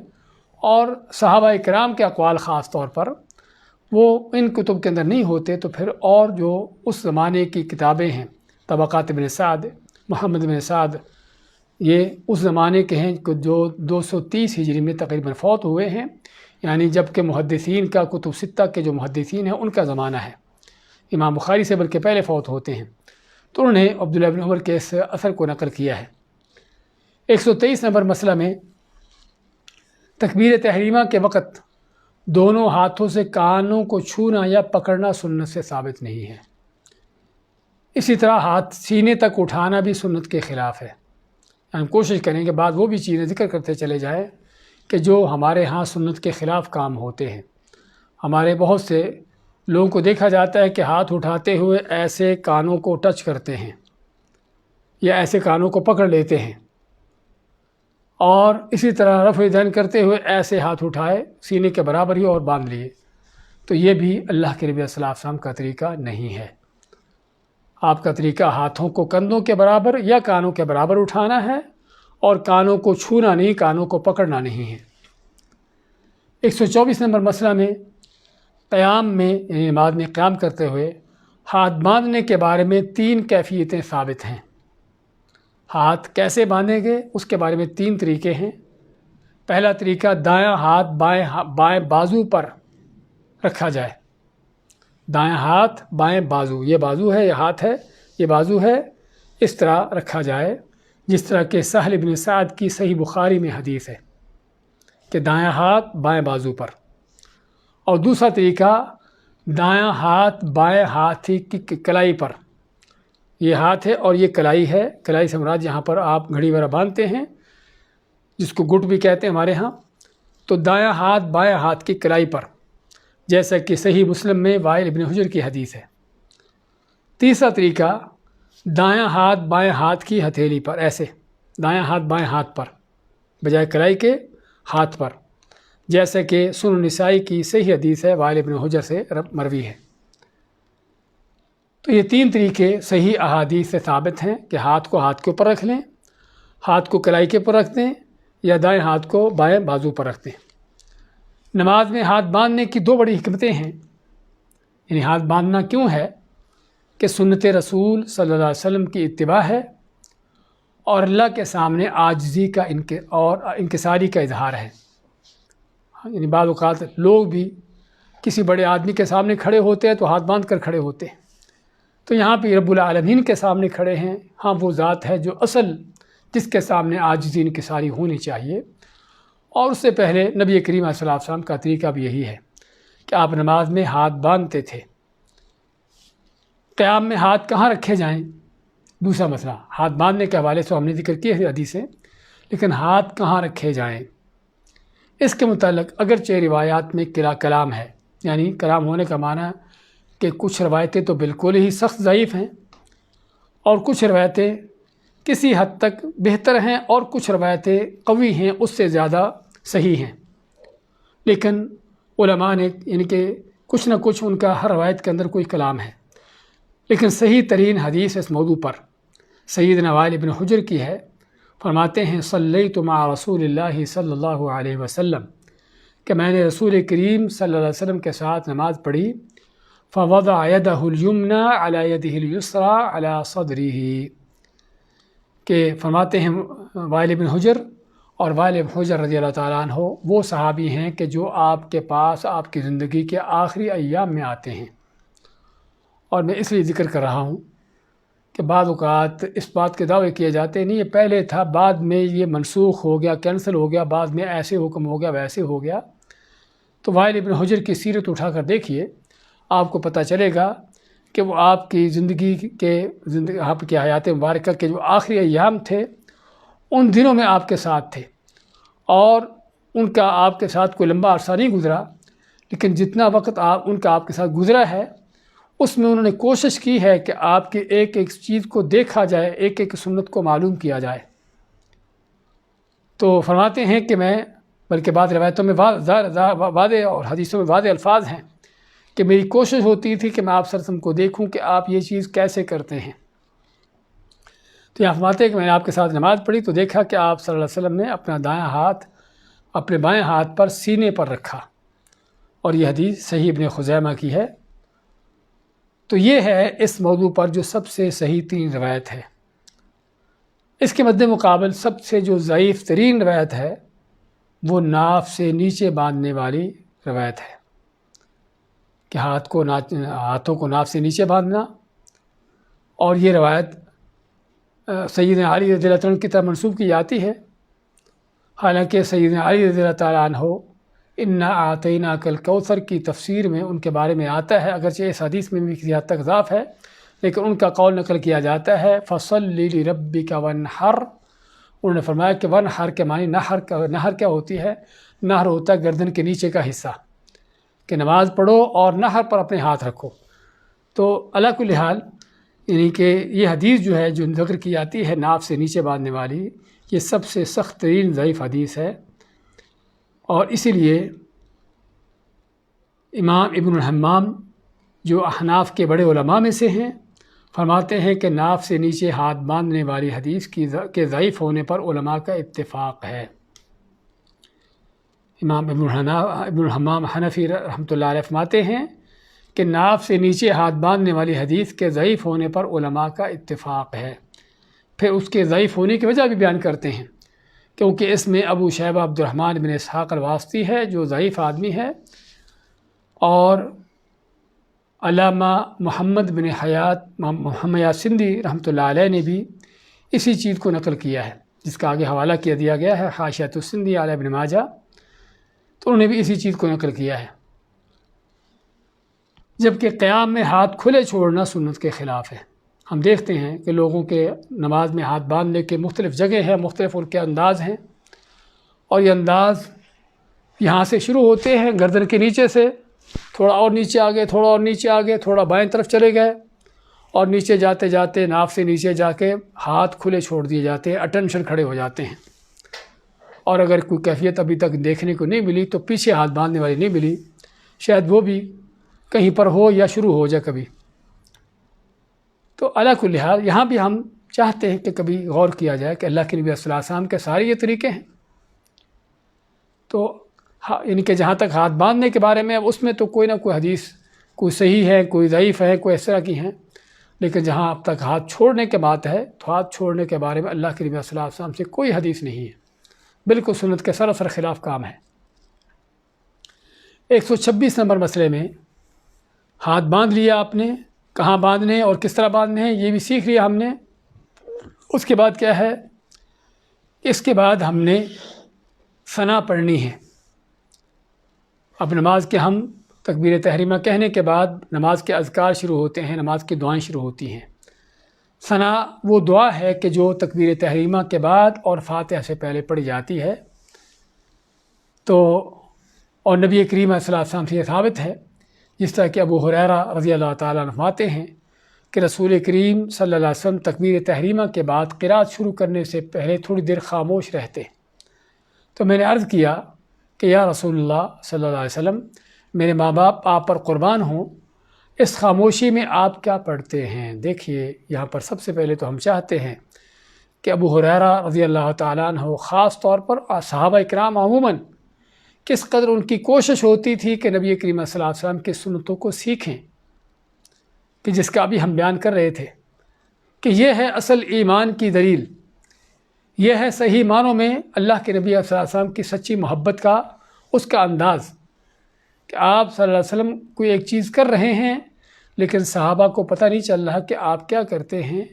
اور صحابہ کرام کے اقوال خاص طور پر وہ ان کتب کے اندر نہیں ہوتے، تو پھر اور جو اس زمانے کی کتابیں ہیں، طبقات ابن سعد، محمد بن سعد، یہ اس زمانے کے ہیں جو 230 ہجری میں تقریباً فوت ہوئے ہیں، یعنی جب کہ محدثین کا کتب ستہ کے جو محدثین ہیں ان کا زمانہ ہے، امام بخاری سے بلکہ پہلے فوت ہوتے ہیں، تو انہوں نے عبداللہ بن عمر کے اس اثر کو نقل کیا ہے۔ 123 نمبر مسئلہ میں تکبیر تحریمہ کے وقت دونوں ہاتھوں سے کانوں کو چھونا یا پکڑنا سنت سے ثابت نہیں ہے۔ اسی طرح ہاتھ سینے تک اٹھانا بھی سنت کے خلاف ہے، ہم کوشش کریں کہ بعد وہ بھی چیزیں ذکر کرتے چلے جائیں کہ جو ہمارے ہاں سنت کے خلاف کام ہوتے ہیں۔ ہمارے بہت سے لوگوں کو دیکھا جاتا ہے کہ ہاتھ اٹھاتے ہوئے ایسے کانوں کو ٹچ کرتے ہیں یا ایسے کانوں کو پکڑ لیتے ہیں، اور اسی طرح رفع دین کرتے ہوئے ایسے ہاتھ اٹھائے سینے کے برابر ہی اور باندھ لیے، تو یہ بھی اللہ کے نبی صلی اللہ علیہ وسلم کا طریقہ نہیں ہے۔ آپ کا طریقہ ہاتھوں کو کندھوں کے برابر یا کانوں کے برابر اٹھانا ہے، اور کانوں کو چھونا نہیں، کانوں کو پکڑنا نہیں ہے۔ 124 نمبر مسئلہ میں قیام میں، یعنی نماز میں قیام کرتے ہوئے ہاتھ باندھنے کے بارے میں 3 کیفیتیں ثابت ہیں۔ ہاتھ کیسے باندھیں گے اس کے بارے میں 3 طریقے ہیں۔ پہلا طریقہ، دایاں ہاتھ بائیں بازو پر رکھا جائے۔ دایاں ہاتھ بائیں بازو، یہ بازو ہے، یہ ہاتھ ہے، یہ بازو ہے، اس طرح رکھا جائے، جس طرح کہ سہل بن سعد کی صحیح بخاری میں حدیث ہے کہ دایاں ہاتھ بائیں بازو پر۔ اور دوسرا طریقہ، دایاں ہاتھ بائیں ہاتھ کی کلائی پر۔ یہ ہاتھ ہے اور یہ کلائی ہے، کلائی سے مراد یہاں پر آپ گھڑی وغیرہ باندھتے ہیں جس کو گٹ بھی کہتے ہیں ہمارے ہاں، تو دایاں ہاتھ بائیں ہاتھ کی کلائی پر، جیسا کہ صحیح مسلم میں وائل ابن حجر کی حدیث ہے۔ تیسرا طریقہ، دایاں ہاتھ بائیں ہاتھ کی ہتھیلی پر، ایسے دایاں ہاتھ بائیں ہاتھ پر بجائے کلائی کے ہاتھ پر، جیسے کہ سنن نسائی کی صحیح حدیث ہے، وائل ابن حجر سے مروی ہے۔ تو یہ 3 طریقے صحیح احادیث سے ثابت ہیں کہ ہاتھ کو ہاتھ کے اوپر رکھ لیں، ہاتھ کو کلائی کے اوپر رکھ دیں، یا دائیں ہاتھ کو بائیں بازو پر رکھ دیں۔ نماز میں ہاتھ باندھنے کی 2 بڑی حکمتیں ہیں۔ یعنی ہاتھ باندھنا کیوں ہے کہ سنت رسول صلی اللہ علیہ وسلم کی اتباع ہے، اور اللہ کے سامنے عاجزی کا اور انکساری کا اظہار ہے۔ یعنی بعض اوقات لوگ بھی کسی بڑے آدمی کے سامنے کھڑے ہوتے ہیں تو ہاتھ باندھ کر کھڑے ہوتے ہیں، تو یہاں پہ رب العالمین کے سامنے کھڑے ہیں۔ ہاں، وہ ذات ہے جو اصل جس کے سامنے عاجزی انکساری ہونی چاہیے، اور اس سے پہلے نبی کریم صلی اللہ علیہ وسلم کا طریقہ بھی یہی ہے کہ آپ نماز میں ہاتھ باندھتے تھے۔ قیام میں ہاتھ کہاں رکھے جائیں، دوسرا مسئلہ۔ ہاتھ باندھنے کے حوالے سے ہم نے ذکر کی ہے حدیثیں، لیکن ہاتھ کہاں رکھے جائیں اس کے متعلق اگرچہ روایات میں کلام ہے، یعنی کلام ہونے کا معنی کہ کچھ روایتیں تو بالکل ہی سخت ضعیف ہیں، اور کچھ روایتیں کسی حد تک بہتر ہیں، اور کچھ روایتیں قوی ہیں، اس سے زیادہ صحیح ہیں۔ لیکن علماء نے یعنی کہ کچھ نہ کچھ ان کا ہر روایت کے اندر کوئی کلام ہے، لیکن صحیح ترین حدیث اس موضوع پر سیدنا وائل ابن حجر کی ہے۔ فرماتے ہیں صلیت مع رسول اللہ صلی اللہ علیہ وسلم، کہ میں نے رسول کریم صلی اللہ علیہ وسلم کے ساتھ نماز پڑھی، فوضع يده اليمنى على يده اليسرى على صدره، کہ فرماتے ہیں وائل ابن حجر، اور وائل ابن حجر رضی اللہ تعالیٰ عنہ وہ صحابی ہیں کہ جو آپ کے پاس آپ کی زندگی کے آخری ایام میں آتے ہیں۔ اور میں اس لیے ذکر کر رہا ہوں کہ بعض اوقات اس بات کے دعوے کیے جاتے ہیں نہیں یہ پہلے تھا، بعد میں یہ منسوخ ہو گیا، کینسل ہو گیا، بعد میں ایسے حکم ہو گیا، ویسے ہو گیا۔ تو وائل ابن حجر کی سیرت اٹھا کر دیکھیے، آپ کو پتہ چلے گا کہ وہ آپ کی آپ کی حیات مبارکہ کے جو آخری ایام تھے ان دنوں میں آپ کے ساتھ تھے، اور ان کا آپ کے ساتھ کوئی لمبا عرصہ نہیں گزرا، لیکن جتنا وقت ان کا آپ کے ساتھ گزرا ہے اس میں انہوں نے کوشش کی ہے کہ آپ کی ایک ایک چیز کو دیکھا جائے، ایک ایک سنت کو معلوم کیا جائے۔ تو فرماتے ہیں کہ میں، بلکہ بعض روایتوں میں واضح اور حدیثوں میں واضح الفاظ ہیں کہ میری کوشش ہوتی تھی کہ میں آپ صلی اللہ علیہ وسلم کو دیکھوں کہ آپ یہ چیز کیسے کرتے ہیں۔ تو یہاں فرماتے ہیں کہ میں نے آپ کے ساتھ نماز پڑھی تو دیکھا کہ آپ صلی اللہ علیہ وسلم نے اپنا دایاں ہاتھ اپنے بائیں ہاتھ پر سینے پر رکھا، اور یہ حدیث صحیح ابن خزیمہ کی ہے۔ تو یہ ہے اس موضوع پر جو سب سے صحیح 3 روایت ہے۔ اس کے مد مقابل سب سے جو ضعیف ترین روایت ہے وہ ناف سے نیچے باندھنے والی روایت ہے کہ ہاتھوں کو ناف سے نیچے باندھنا، اور یہ روایت سیدنا علی رضی اللہ عنہ کی طرف منسوب کی جاتی ہے، حالانکہ سیدنا علی رضی اللہ تعالیٰ عنہ انا اعطیناک الکوثر کی تفسیر میں ان کے بارے میں آتا ہے، اگرچہ اس حدیث میں بھی کسی حد تک ضعف ہے، لیکن ان کا قول نقل کیا جاتا ہے فصلی لربک وانحر انہوں نے فرمایا کہ ونحر کے معنی نہر کیا ہوتی ہے؟ نہر ہوتا ہے گردن کے نیچے کا حصہ، کہ نماز پڑھو اور نہر پر اپنے ہاتھ رکھو۔ تو علی کل حال یعنی کہ یہ حدیث جو ہے جو ذکر کی جاتی ہے ناف سے نیچے باندھنے والی، یہ سب سے سخت ترین ضعیف حدیث ہے، اور اسی لیے امام ابن الحمام جو احناف کے بڑے علماء میں سے ہیں فرماتے ہیں کہ ناف سے نیچے ہاتھ باندھنے والی حدیث کے ضعیف ہونے پر علماء کا اتفاق ہے۔ امام ابن الحمام حنفی رحمۃ اللہ علیہ فرماتے ہیں کہ ناف سے نیچے ہاتھ باندھنے والی حدیث کے ضعیف ہونے پر علماء کا اتفاق ہے۔ پھر اس کے ضعیف ہونے کی وجہ بھی بیان کرتے ہیں، کیونکہ اس میں ابو شیبہ عبد الرحمن بن اسحاق الواسطی ہے جو ضعیف آدمی ہے، اور علامہ محمد بن محمد سندھی رحمۃ اللہ علیہ نے بھی اسی چیز کو نقل کیا ہے، جس کا آگے حوالہ دیا گیا ہے حاشیۃ السندھی علی ابن ماجہ، تو انہوں نے بھی اسی چیز کو نقل کیا ہے۔ جبکہ قیام میں ہاتھ کھلے چھوڑنا سنت کے خلاف ہے۔ ہم دیکھتے ہیں کہ لوگوں کے نماز میں ہاتھ باندھنے کے مختلف جگہ ہیں، مختلف ان کے انداز ہیں، اور یہ انداز یہاں سے شروع ہوتے ہیں گردن کے نیچے سے، تھوڑا اور نیچے آگے، تھوڑا اور نیچے آگے، تھوڑا بائیں طرف چلے گئے، اور نیچے جاتے جاتے ناف سے نیچے جا کے ہاتھ کھلے چھوڑ دیے جاتے ہیں، اٹینشن کھڑے ہو جاتے ہیں۔ اور اگر کوئی کیفیت ابھی تک دیکھنے کو نہیں ملی تو پیچھے ہاتھ باندھنے والی نہیں ملی، شاید وہ بھی کہیں پر ہو یا شروع ہو جائے کبھی۔ تو علی کل حال یہاں بھی ہم چاہتے ہیں کہ کبھی غور کیا جائے کہ اللہ کے نبی صلی اللہ علیہ وسلم کے سارے یہ طریقے ہیں۔ تو یعنی کہ جہاں تک ہاتھ باندھنے کے بارے میں، اب اس میں تو کوئی نہ کوئی حدیث، کوئی صحیح ہے، کوئی ضعیف ہے، کوئی اس طرح کی ہیں، لیکن جہاں اب تک ہاتھ چھوڑنے کے بات ہے تو ہاتھ چھوڑنے کے بارے میں اللہ کے نبی صلی اللہ علیہ وسلم سے کوئی حدیث نہیں ہے، بالکل سنت کے سراسر خلاف کام ہے۔ 126 نمبر مسئلے میں ہاتھ باندھ لیا آپ نے، کہاں باندھنے اور کس طرح باندھنے ہیں یہ بھی سیکھ لیا ہم نے۔ اس کے بعد کیا ہے؟ اس کے بعد ہم نے ثنا پڑھنی ہے۔ اب نماز کے ہم تکبیر تحریمہ کہنے کے بعد نماز کے اذکار شروع ہوتے ہیں، نماز کی دعائیں شروع ہوتی ہیں۔ ثنا وہ دعا ہے کہ جو تکبیر تحریمہ کے بعد اور فاتحہ سے پہلے پڑھی جاتی ہے، تو اور نبی کریم صلی اللہ علیہ وسلم سے یہ ثابت ہے، جس طرح کہ ابو ہریرہ رضی اللہ تعالیٰ عنہ فرماتے ہیں کہ رسول کریم صلی اللہ علیہ وسلم تکبیر تحریمہ کے بعد قرات شروع کرنے سے پہلے تھوڑی دیر خاموش رہتے۔ تو میں نے عرض کیا کہ یا رسول اللہ صلی اللہ علیہ وسلم، میرے ماں باپ آپ پر قربان ہوں، اس خاموشی میں آپ کیا پڑھتے ہیں؟ دیکھیے یہاں پر سب سے پہلے تو ہم چاہتے ہیں کہ ابو ہریرہ رضی اللہ تعالیٰ عنہ خاص طور پر صحابہ اکرام عموماً کس قدر ان کی کوشش ہوتی تھی کہ نبی کریم صلی اللہ علیہ وسلم کی سنتوں کو سیکھیں، کہ جس کا ابھی ہم بیان کر رہے تھے کہ یہ ہے اصل ایمان کی دلیل، یہ ہے صحیح معنوں میں اللہ کے نبی صلی اللہ علیہ وسلم کی سچی محبت کا اس کا انداز، کہ آپ صلی اللہ علیہ وسلم کوئی ایک چیز کر رہے ہیں لیکن صحابہ کو پتہ نہیں چل رہا کہ آپ کیا کرتے ہیں۔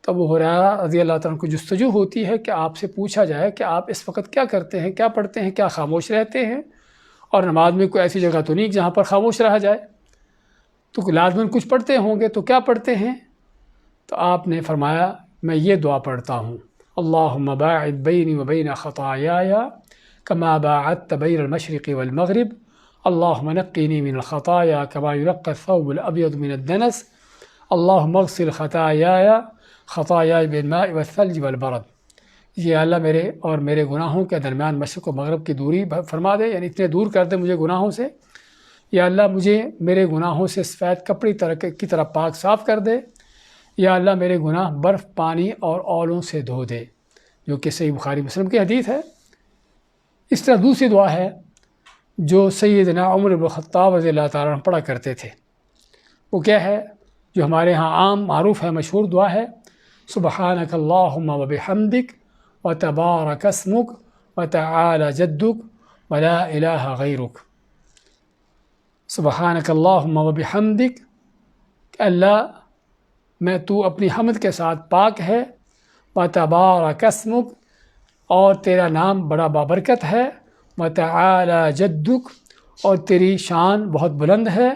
تو ابو ہریرہ رضی اللہ تعالیٰ کو جستجو ہوتی ہے کہ آپ سے پوچھا جائے کہ آپ اس وقت کیا کرتے ہیں، کیا پڑھتے ہیں، کیا خاموش رہتے ہیں، اور نماز میں کوئی ایسی جگہ تو نہیں جہاں پر خاموش رہا جائے، تو لازماً کچھ پڑھتے ہوں گے، تو کیا پڑھتے ہیں؟ تو آپ نے فرمایا میں یہ دعا پڑھتا ہوں، اللہم باعد بینی و بین خطایای کما باعدت بین المشرق والمغرب، اللہم نقینی من الخطایا کما ینقی الثوب الابیض من الدنس، اللہم اغسل خطایای بالماء والثلج والبرد۔ یہ اللہ میرے اور میرے گناہوں کے درمیان مشرق و مغرب کی دوری فرما دے، یعنی اتنے دور کر دے مجھے گناہوں سے، یا اللہ مجھے میرے گناہوں سے سفید کپڑے کی طرح پاک صاف کر دے، یا اللہ میرے گناہ برف، پانی اور اولوں سے دھو دے، جو کہ صحیح بخاری مسلم کی حدیث ہے۔ اس طرح دوسری دعا ہے جو سیدنا عمر بن الخطاب رضی اللہ تعالیٰ عنہ پڑھا کرتے تھے، وہ کیا ہے؟ جو ہمارے ہاں عام معروف ہے، مشہور دعا ہے، سبحانک اللہم و بحمدک و تبارک اسمک و تعالی جدک و لا الہ غیرک۔ سبحانک اللہم و بحمدک، کہ اللہ میں تو اپنی حمد کے ساتھ پاک ہے، و تبارک اسمک، اور تیرا نام بڑا بابرکت ہے، و تعالی جدک، اور تیری شان بہت بلند ہے،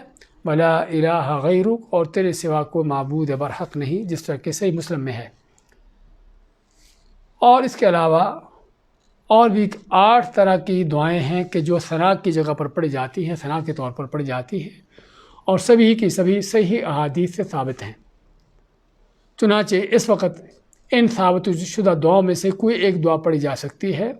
ولا الہ غیرک، اور تیرے سوا کوئی معبود برحق نہیں، جس طرح کہ صحیح مسلم میں ہے۔ اور اس کے علاوہ اور بھی 8 طرح کی دعائیں ہیں کہ جو ثنا کی جگہ پر پڑھی جاتی ہیں، ثنا کے طور پر پڑھی جاتی ہیں، اور سبھی کی سبھی صحیح احادیث سے ثابت ہیں۔ چنانچہ اس وقت ان ثابت شدہ دعاؤں میں سے کوئی ایک دعا پڑھی جا سکتی ہے،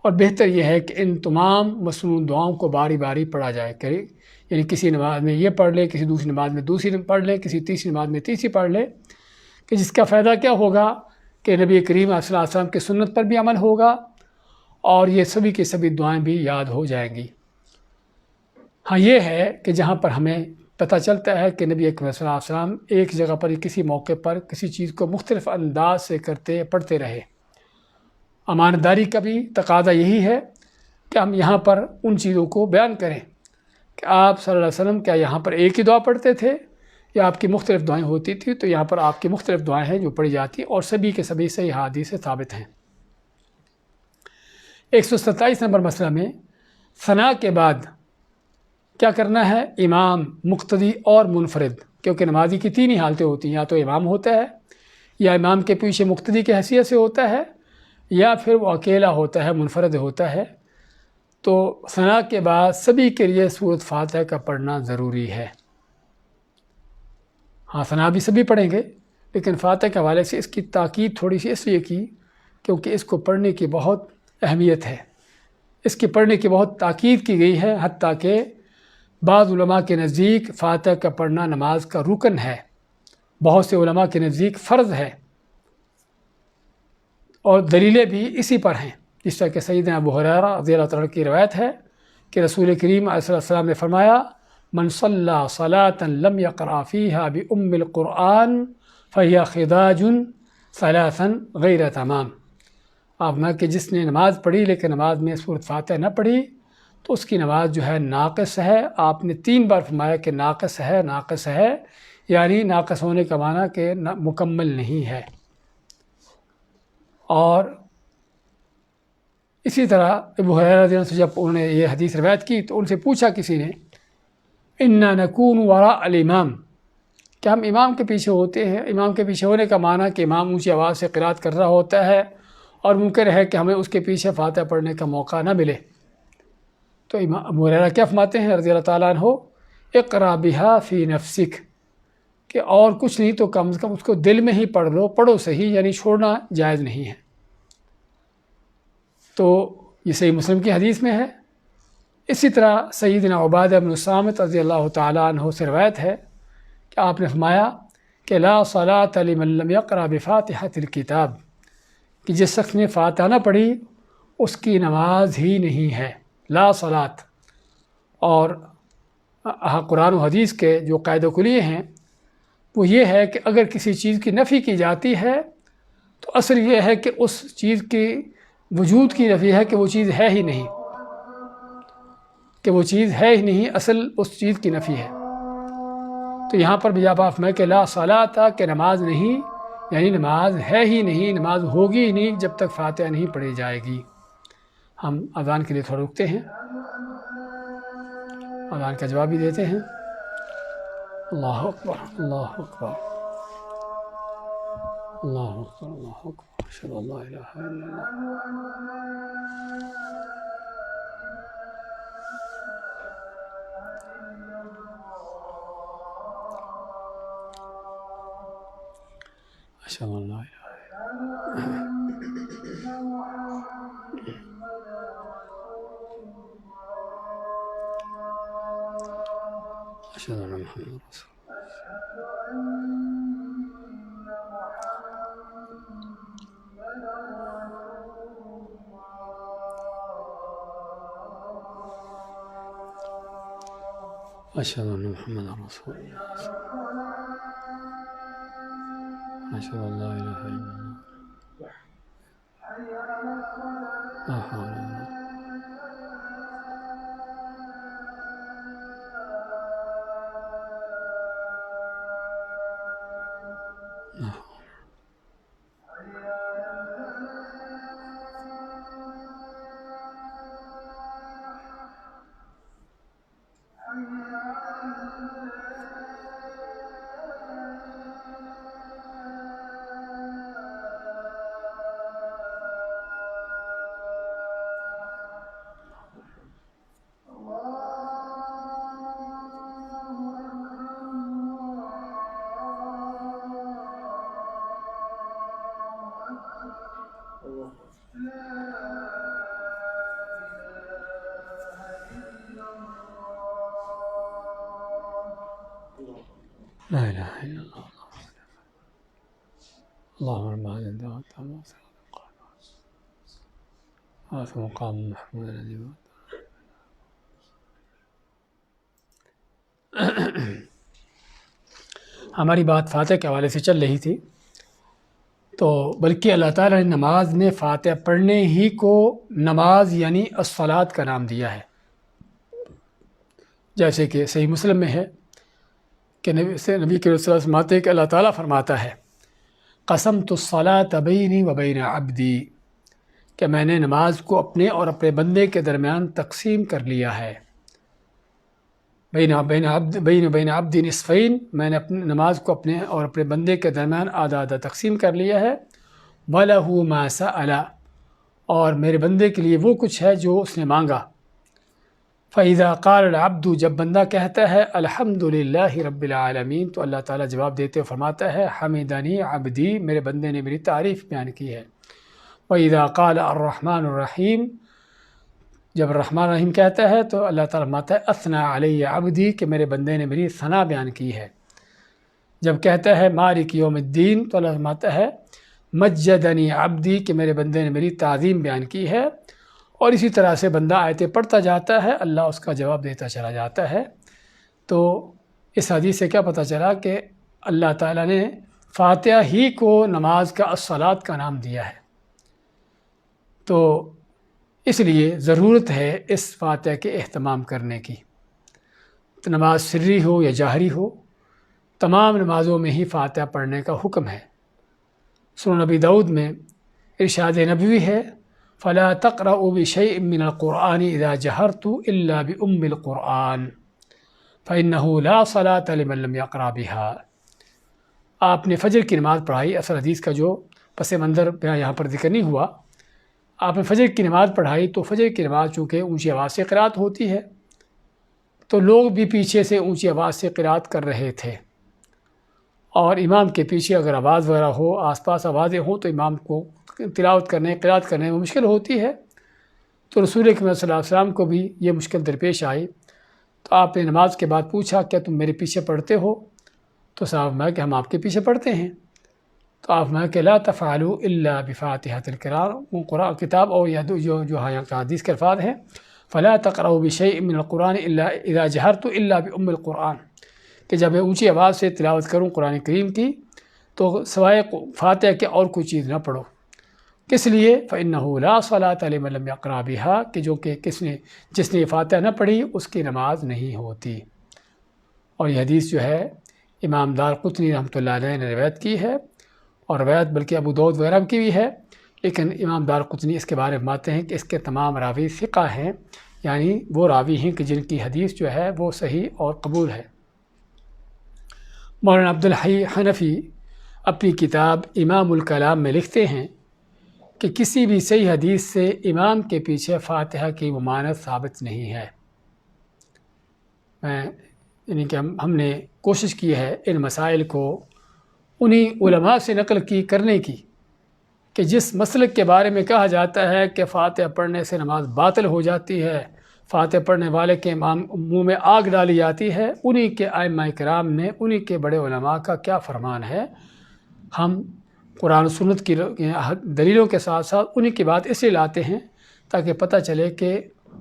اور بہتر یہ ہے کہ ان تمام مسنون دعاؤں کو باری باری پڑھا جائے کرے، یعنی کسی نماز میں یہ پڑھ لے، کسی دوسری نماز میں دوسری پڑھ لے، کسی تیسری نماز میں تیسری پڑھ لے، کہ جس کا فائدہ کیا ہوگا کہ نبی کریم صلی اللہ علیہ وسلم کی سنت پر بھی عمل ہوگا، اور یہ سبھی کی سبھی دعائیں بھی یاد ہو جائیں گی۔ ہاں یہ ہے کہ جہاں پر ہمیں پتہ چلتا ہے کہ نبی اکرم صلی اللہ علیہ وسلم ایک جگہ پر کسی موقع پر کسی چیز کو مختلف انداز سے پڑھتے رہے۔ امانت داری کا بھی تقاضا یہی ہے کہ ہم یہاں پر ان چیزوں کو بیان کریں کہ آپ صلی اللہ علیہ وسلم کیا یہاں پر ایک ہی دعا پڑھتے تھے یا آپ کی مختلف دعائیں ہوتی تھیں، تو یہاں پر آپ کی مختلف دعائیں ہیں جو پڑھی جاتی ہیں، اور سبھی کے سبھی صحیح حدیث سے ثابت ہیں۔ 127 نمبر مسئلہ میں ثنا کے بعد کیا کرنا ہے؟ امام، مقتدی اور منفرد، کیونکہ نمازی کی 3 ہی حالتیں ہوتی ہیں، یا تو امام ہوتا ہے، یا امام کے پیچھے مقتدی کی حیثیت سے ہوتا ہے، یا پھر وہ اکیلا ہوتا ہے، منفرد ہوتا ہے۔ تو ثنا کے بعد سبھی کے لیے سورۃ فاتحہ کا پڑھنا ضروری ہے۔ ہاں ثنا بھی سبھی پڑھیں گے، لیکن فاتحہ کے حوالے سے اس کی تاکید تھوڑی سی اس لیے کی کیونکہ اس کو پڑھنے کی بہت اہمیت ہے، اس کی پڑھنے کی بہت تاکید کی گئی ہے، حتیٰ کہ بعض علماء کے نزدیک فاتحہ کا پڑھنا نماز کا رکن ہے، بہت سے علماء کے نزدیک فرض ہے، اور دلیلیں بھی اسی پر ہیں، جس طرح کہ سیدنا ابو ہریرہ رضی اللہ تعالیٰ کی روایت ہے کہ رسول کریم علیہ السلام نے فرمایا: من صلی صلاة لم يقرأ فيها بأم القرآن فهي خداج ثلاثا غیر تمام۔ آپ نے کہ جس نے نماز پڑھی لیکن نماز میں سورۃ فاتحہ نہ پڑھی تو اس کی نماز جو ہے ناقص ہے۔ آپ نے 3 بار فرمایا کہ ناقص ہے، ناقص ہے، یعنی ناقص ہونے کا معنی کہ مکمل نہیں ہے۔ اور اسی طرح ابو ہریرہ رضی اللہ عنہ سے جب انہوں نے یہ حدیث روایت کی تو ان سے پوچھا کسی نے: انا نکون وراء الامام، کہ ہم امام کے پیچھے ہوتے ہیں؟ امام کے پیچھے ہونے کا معنی کہ امام اونچی آواز سے قرات کر رہا ہوتا ہے اور ممکن ہے کہ ہمیں اس کے پیچھے فاتحہ پڑھنے کا موقع نہ ملے۔ تو ابو ہریرہ کیا فرماتے ہیں رضی اللہ تعالیٰ عنہ؟ اقرا بہا فی نفسک، کہ اور کچھ نہیں تو کم از کم اس کو دل میں ہی پڑھ لو، پڑھو صحیح، یعنی چھوڑنا جائز نہیں ہے۔ تو یہ صحیح مسلم کی حدیث میں ہے۔ اسی طرح سیدنا عبادہ بن الصامت رضی اللہ تعالیٰ عنہ سے روایت ہے کہ آپ نے فرمایا کہ لا صلاۃ لمن لم یقرأ بفاتحۃ الکتاب، کہ جس شخص نے فاتحہ نہ پڑھی اس کی نماز ہی نہیں ہے، لا صلاۃ۔ اور قرآن و حدیث کے جو قاعدہ کلیے ہیں وہ یہ ہے کہ اگر کسی چیز کی نفی کی جاتی ہے تو اصل یہ ہے کہ اس چیز کی وجود کی نفی ہے کہ وہ چیز ہے ہی نہیں، کہ وہ چیز ہے ہی نہیں، اصل اس چیز کی نفی ہے۔ تو یہاں پر بھی جب آپ میں کہ لا صلاۃ، کہ نماز نہیں، یعنی نماز ہے ہی نہیں، نماز ہوگی ہی نہیں جب تک فاتحہ نہیں پڑھی جائے گی۔ ہم اذان کے لیے تھوڑا رکتے ہیں، اذان کا جواب بھی دیتے ہیں۔ اللہ اکبر، اللہ اکبر، اللہ اکبر، اللہ اکبر، اشہد ان لا الہ الا اللہ۔ اشہد ان لا الہ الا اللہ۔ اشہد ان محمد رسول اللہ، اشہد ان محمد رسول اللہ، اشہد ان لا الہ الا اللہ، لا حول ولا قوة الا باللہ۔ لا الہ الا اللہ اللهم رب هذا مقام محمود الذي ہماری بات فاتحہ کے حوالے سے چل رہی تھی، تو بلکہ اللہ تعالیٰ نے نماز میں فاتحہ پڑھنے ہی کو نماز یعنی الصلاۃ کا نام دیا ہے، جیسے کہ صحیح مسلم میں ہے کہ نبی کے رسول اللہ صلی اللہ علیہ وسلم فرماتے ہیں کہ اللہ تعالیٰ فرماتا ہے قسمت الصلاۃ بینی و بین عبدی، کہ میں نے نماز کو اپنے اور اپنے بندے کے درمیان تقسیم کر لیا ہے، بین عبد نصفین، میں نے اپنی نماز کو اپنے اور اپنے بندے کے درمیان آدھا آدھا تقسیم کر لیا ہے، وَلَهُ مَا سَأَلَ، اور میرے بندے کے لیے وہ کچھ ہے جو اس نے مانگا، فَإِذَا قَالَ الْعَبْدُ، جب بندہ کہتا ہے الحمد للہ رب العالمین، تو اللہ تعالیٰ جواب دیتے ہوئے فرماتا ہے حمدنی عبدی، میرے بندے نے میری تعریف بیان کی ہے، وَإِذَا قَالَ الرحمن الرحیم، جب الرحمن الرحیم کہتا ہے تو اللہ تعالیٰ فرماتا ہے اثنا علی عبدی، کہ میرے بندے نے میری ثنا بیان کی ہے، جب کہتا ہے مالک یوم الدین تو اللہ فرماتا ہے مجدنی عبدی، کہ میرے بندے نے میری تعظیم بیان کی ہے، اور اسی طرح سے بندہ آیتیں پڑھتا جاتا ہے، اللہ اس کا جواب دیتا چلا جاتا ہے۔ تو اس حدیث سے کیا پتہ چلا کہ اللہ تعالیٰ نے فاتحہ ہی کو نماز کا الصلاۃ کا نام دیا ہے، تو اس لیے ضرورت ہے اس فاتحہ کے اہتمام کرنے کی، تو نماز سری ہو یا جاہری ہو، تمام نمازوں میں ہی فاتحہ پڑھنے کا حکم ہے۔ سنن نبی داؤد میں ارشاد نبوی ہے فلا تقرأوا بشيء من القرآن اذا جهرت الا بأم القرآن فإنه لا صلاة لمن لم يقرأ بها۔ آپ نے فجر کی نماز پڑھائی، اصل حدیث کا جو پس منظر یہاں پر ذکر نہیں ہوا، آپ نے فجر کی نماز پڑھائی، تو فجر کی نماز چونکہ اونچی آواز سے قرات ہوتی ہے، تو لوگ بھی پیچھے سے اونچی آواز سے قرات کر رہے تھے، اور امام کے پیچھے اگر آواز وغیرہ ہو، آس پاس آوازیں ہوں، تو امام کو تلاوت کرنے قرات کرنے میں مشکل ہوتی ہے، تو رسول اکرم صلی اللہ علیہ وسلم کو بھی یہ مشکل درپیش آئی، تو آپ نے نماز کے بعد پوچھا کیا تم میرے پیچھے پڑھتے ہو؟ تو صاحب میں کہ ہم آپ کے پیچھے پڑھتے ہیں، تو آپ میں کہ لا تفعلوا الا بفاتحۃ القرآن، قرآن کتاب اور جو حدیث کے الفاظ ہیں فلا تقرؤوا بشیء من القرآن الا اذا جہرت الا بام القرآن، کہ جب میں اونچی آواز سے تلاوت کروں قرآن کریم کی تو سوائے فاتحہ کے اور کوئی چیز نہ پڑھو، کس لیے؟ فإنہ لا صلاۃ لمن لم یقرأ بها، کہ جو کہ جس نے فاتحہ نہ پڑھی اس کی نماز نہیں ہوتی۔ اور یہ حدیث جو ہے امام دارقطنی رحمۃ اللہ علیہ نے روایت کی ہے، اور روایت بلکہ ابو داؤد وغیرہ کی بھی ہے، لیکن امام دارقطنی اس کے بارے میں مانتے ہیں کہ اس کے تمام راوی ثقہ ہیں، یعنی وہ راوی ہیں کہ جن کی حدیث جو ہے وہ صحیح اور قبول ہے۔ مولانا عبدالحی حنفی اپنی کتاب امام الکلام میں لکھتے ہیں کہ کسی بھی صحیح حدیث سے امام کے پیچھے فاتحہ کی ممانعت ثابت نہیں ہے۔ یعنی کہ ہم نے کوشش کی ہے ان مسائل کو انہی علماء سے نقل کرنے کی کہ جس مسلک کے بارے میں کہا جاتا ہے کہ فاتحہ پڑھنے سے نماز باطل ہو جاتی ہے، فاتحہ پڑھنے والے کے منہ میں آگ ڈالی جاتی ہے، انہی کے ائمہ کرام نے، انہی کے بڑے علماء کا کیا فرمان ہے، ہم قرآن و سنت کی دلیلوں کے ساتھ ساتھ انہی کی بات اس لیے لاتے ہیں تاکہ پتہ چلے کہ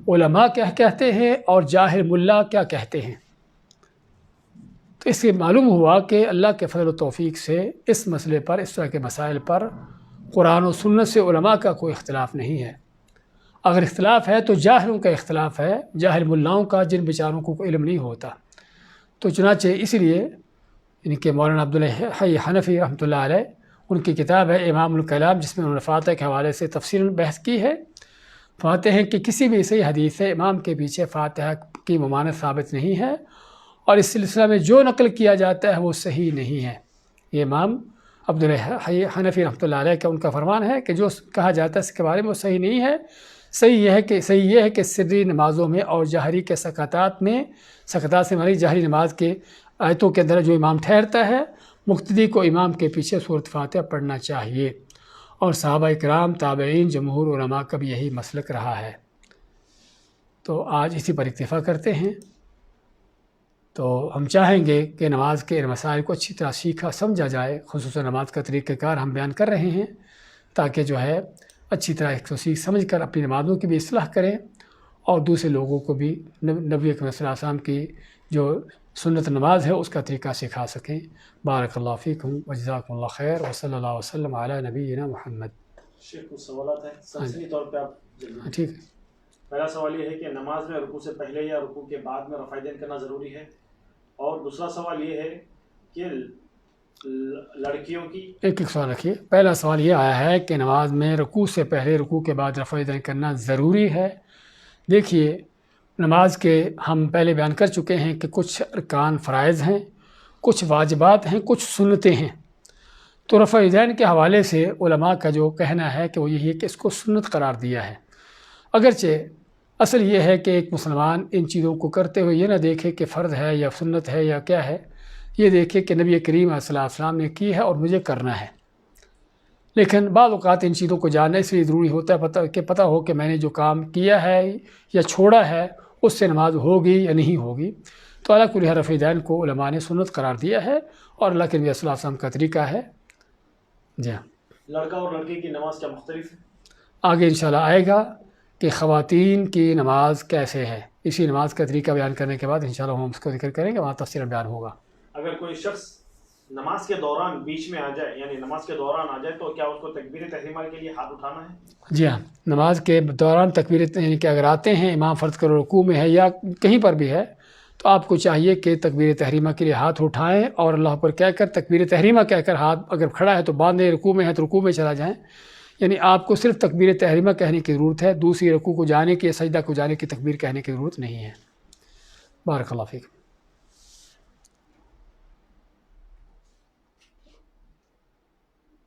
علماء کیا کہتے ہیں اور جاہل ملا کیا کہتے ہیں۔ تو اس سے معلوم ہوا کہ اللہ کے فضل و توفیق سے اس مسئلے پر، اس طرح کے مسائل پر قرآن و سنت سے علماء کا کوئی اختلاف نہیں ہے۔ اگر اختلاف ہے تو جاہلوں کا اختلاف ہے، جاہل ملاؤں کا، جن بیچاروں کو کوئی علم نہیں ہوتا۔ تو چنانچہ اس لیے ان کے مولانا عبدالحی حنفی رحمۃ اللہ علیہ، ان کی کتاب ہے امام الکلام، جس میں انہوں نے فاتحہ کے حوالے سے تفصیل بحث کی ہے، فرماتے ہیں کہ کسی بھی صحیح حدیث سے امام کے پیچھے فاتحہ کی ممانعت ثابت نہیں ہے، اور اس سلسلہ میں جو نقل کیا جاتا ہے وہ صحیح نہیں ہے۔ یہ امام عبدالحی حنفی رحمۃ اللہ علیہ کا ان کا فرمان ہے کہ جو کہا جاتا ہے اس کے بارے میں وہ صحیح نہیں ہے۔ صحیح یہ ہے کہ سری نمازوں میں اور جہری کے سکتات میں، سکتات سے ہماری جہری نماز کے آیتوں کے اندر جو امام ٹھہرتا ہے، مقتدی کو امام کے پیچھے سورۃ فاتحہ پڑھنا چاہیے، اور صحابہ کرام، تابعین، جمہور علماء کا بھی یہی مسلک رہا ہے۔ تو آج اسی پر اکتفا کرتے ہیں۔ تو ہم چاہیں گے کہ نماز کے ان مسائل کو اچھی طرح سیکھا سمجھا جائے، خصوصاً نماز کا طریقہ کار ہم بیان کر رہے ہیں، تاکہ جو ہے اچھی طرح اس کو سیکھ سمجھ کر اپنی نمازوں کی بھی اصلاح کریں اور دوسرے لوگوں کو بھی نبی اکرم صلی اللہ علیہ وسلم کی جو سنت نماز ہے اس کا طریقہ سکھا سکیں۔ بارک اللہ فیکم وجزاکم اللہ خیر وصلی اللہ وسلم علی نبینا محمد۔ شیخ کچھ سوالات ہیں تفصیلی طور پہ آپ جلدی۔ ٹھیک ہے۔ پہلا سوال یہ ہے کہ نماز میں رکوع سے پہلے یا رکوع کے بعد میں رفع دین کرنا ضروری ہے، اور دوسرا سوال یہ ہے کہ لڑکیوں کی ایک سوال رکھیے۔ پہلا سوال یہ آیا ہے کہ نماز میں رکوع سے پہلے رکوع کے بعد رفع دین کرنا ضروری ہے۔ دیکھیے، نماز کے ہم پہلے بیان کر چکے ہیں کہ کچھ ارکان فرائض ہیں، کچھ واجبات ہیں، کچھ سنتیں ہیں۔ تو رفع دین کے حوالے سے علماء کا جو کہنا ہے کہ وہ یہی ہے کہ اس کو سنت قرار دیا ہے، اگرچہ اصل یہ ہے کہ ایک مسلمان ان چیزوں کو کرتے ہوئے یہ نہ دیکھے کہ فرض ہے یا سنت ہے یا کیا ہے، یہ دیکھے کہ نبی کریم صلی اللہ علیہ وسلم نے کی ہے اور مجھے کرنا ہے۔ لیکن بعض اوقات ان چیزوں کو جاننا اس لیے ضروری ہوتا ہے پتہ ہو کہ میں نے جو کام کیا ہے یا چھوڑا ہے اس سے نماز ہوگی یا نہیں ہوگی۔ تو اللہ کل رفع دین کو علماء نے سنت قرار دیا ہے اور اللہ کے نبی صلی اللہ علیہ وسلم کا طریقہ ہے۔ جی ہاں، لڑکا اور لڑکی کی نماز کیا مختلف ہے؟ آگے انشاءاللہ آئے گا کہ خواتین کی نماز کیسے ہے، اسی نماز کا طریقہ بیان کرنے کے بعد انشاءاللہ ہم اس کو ذکر کریں گے، وہاں تفصیل بیان ہوگا۔ اگر کوئی شخص نماز کے دوران بیچ میں آ جائے، یعنی نماز کے دوران آ جائے، تو کیا اس کو تکبیر تحریمہ کے لیے ہاتھ اٹھانا ہے؟ جی ہاں، نماز کے دوران تکبیر یعنی کہ اگر آتے ہیں امام فرض کرو رکوع میں ہے یا کہیں پر بھی ہے، تو آپ کو چاہیے کہ تکبیر تحریمہ کے لیے ہاتھ اٹھائیں اور اللہ پر کہہ کر تکبیر تحریمہ کہہ کر ہاتھ اگر کھڑا ہے تو باندھیں، رکوع میں ہے تو رکوع میں چلا جائیں۔ یعنی آپ کو صرف تکبیر تحریمہ کہنے کی ضرورت ہے، دوسری رکوع کو جانے کی، سجدہ کو جانے کی تکبیر کہنے کی ضرورت نہیں ہے۔ بارک اللہ فیک۔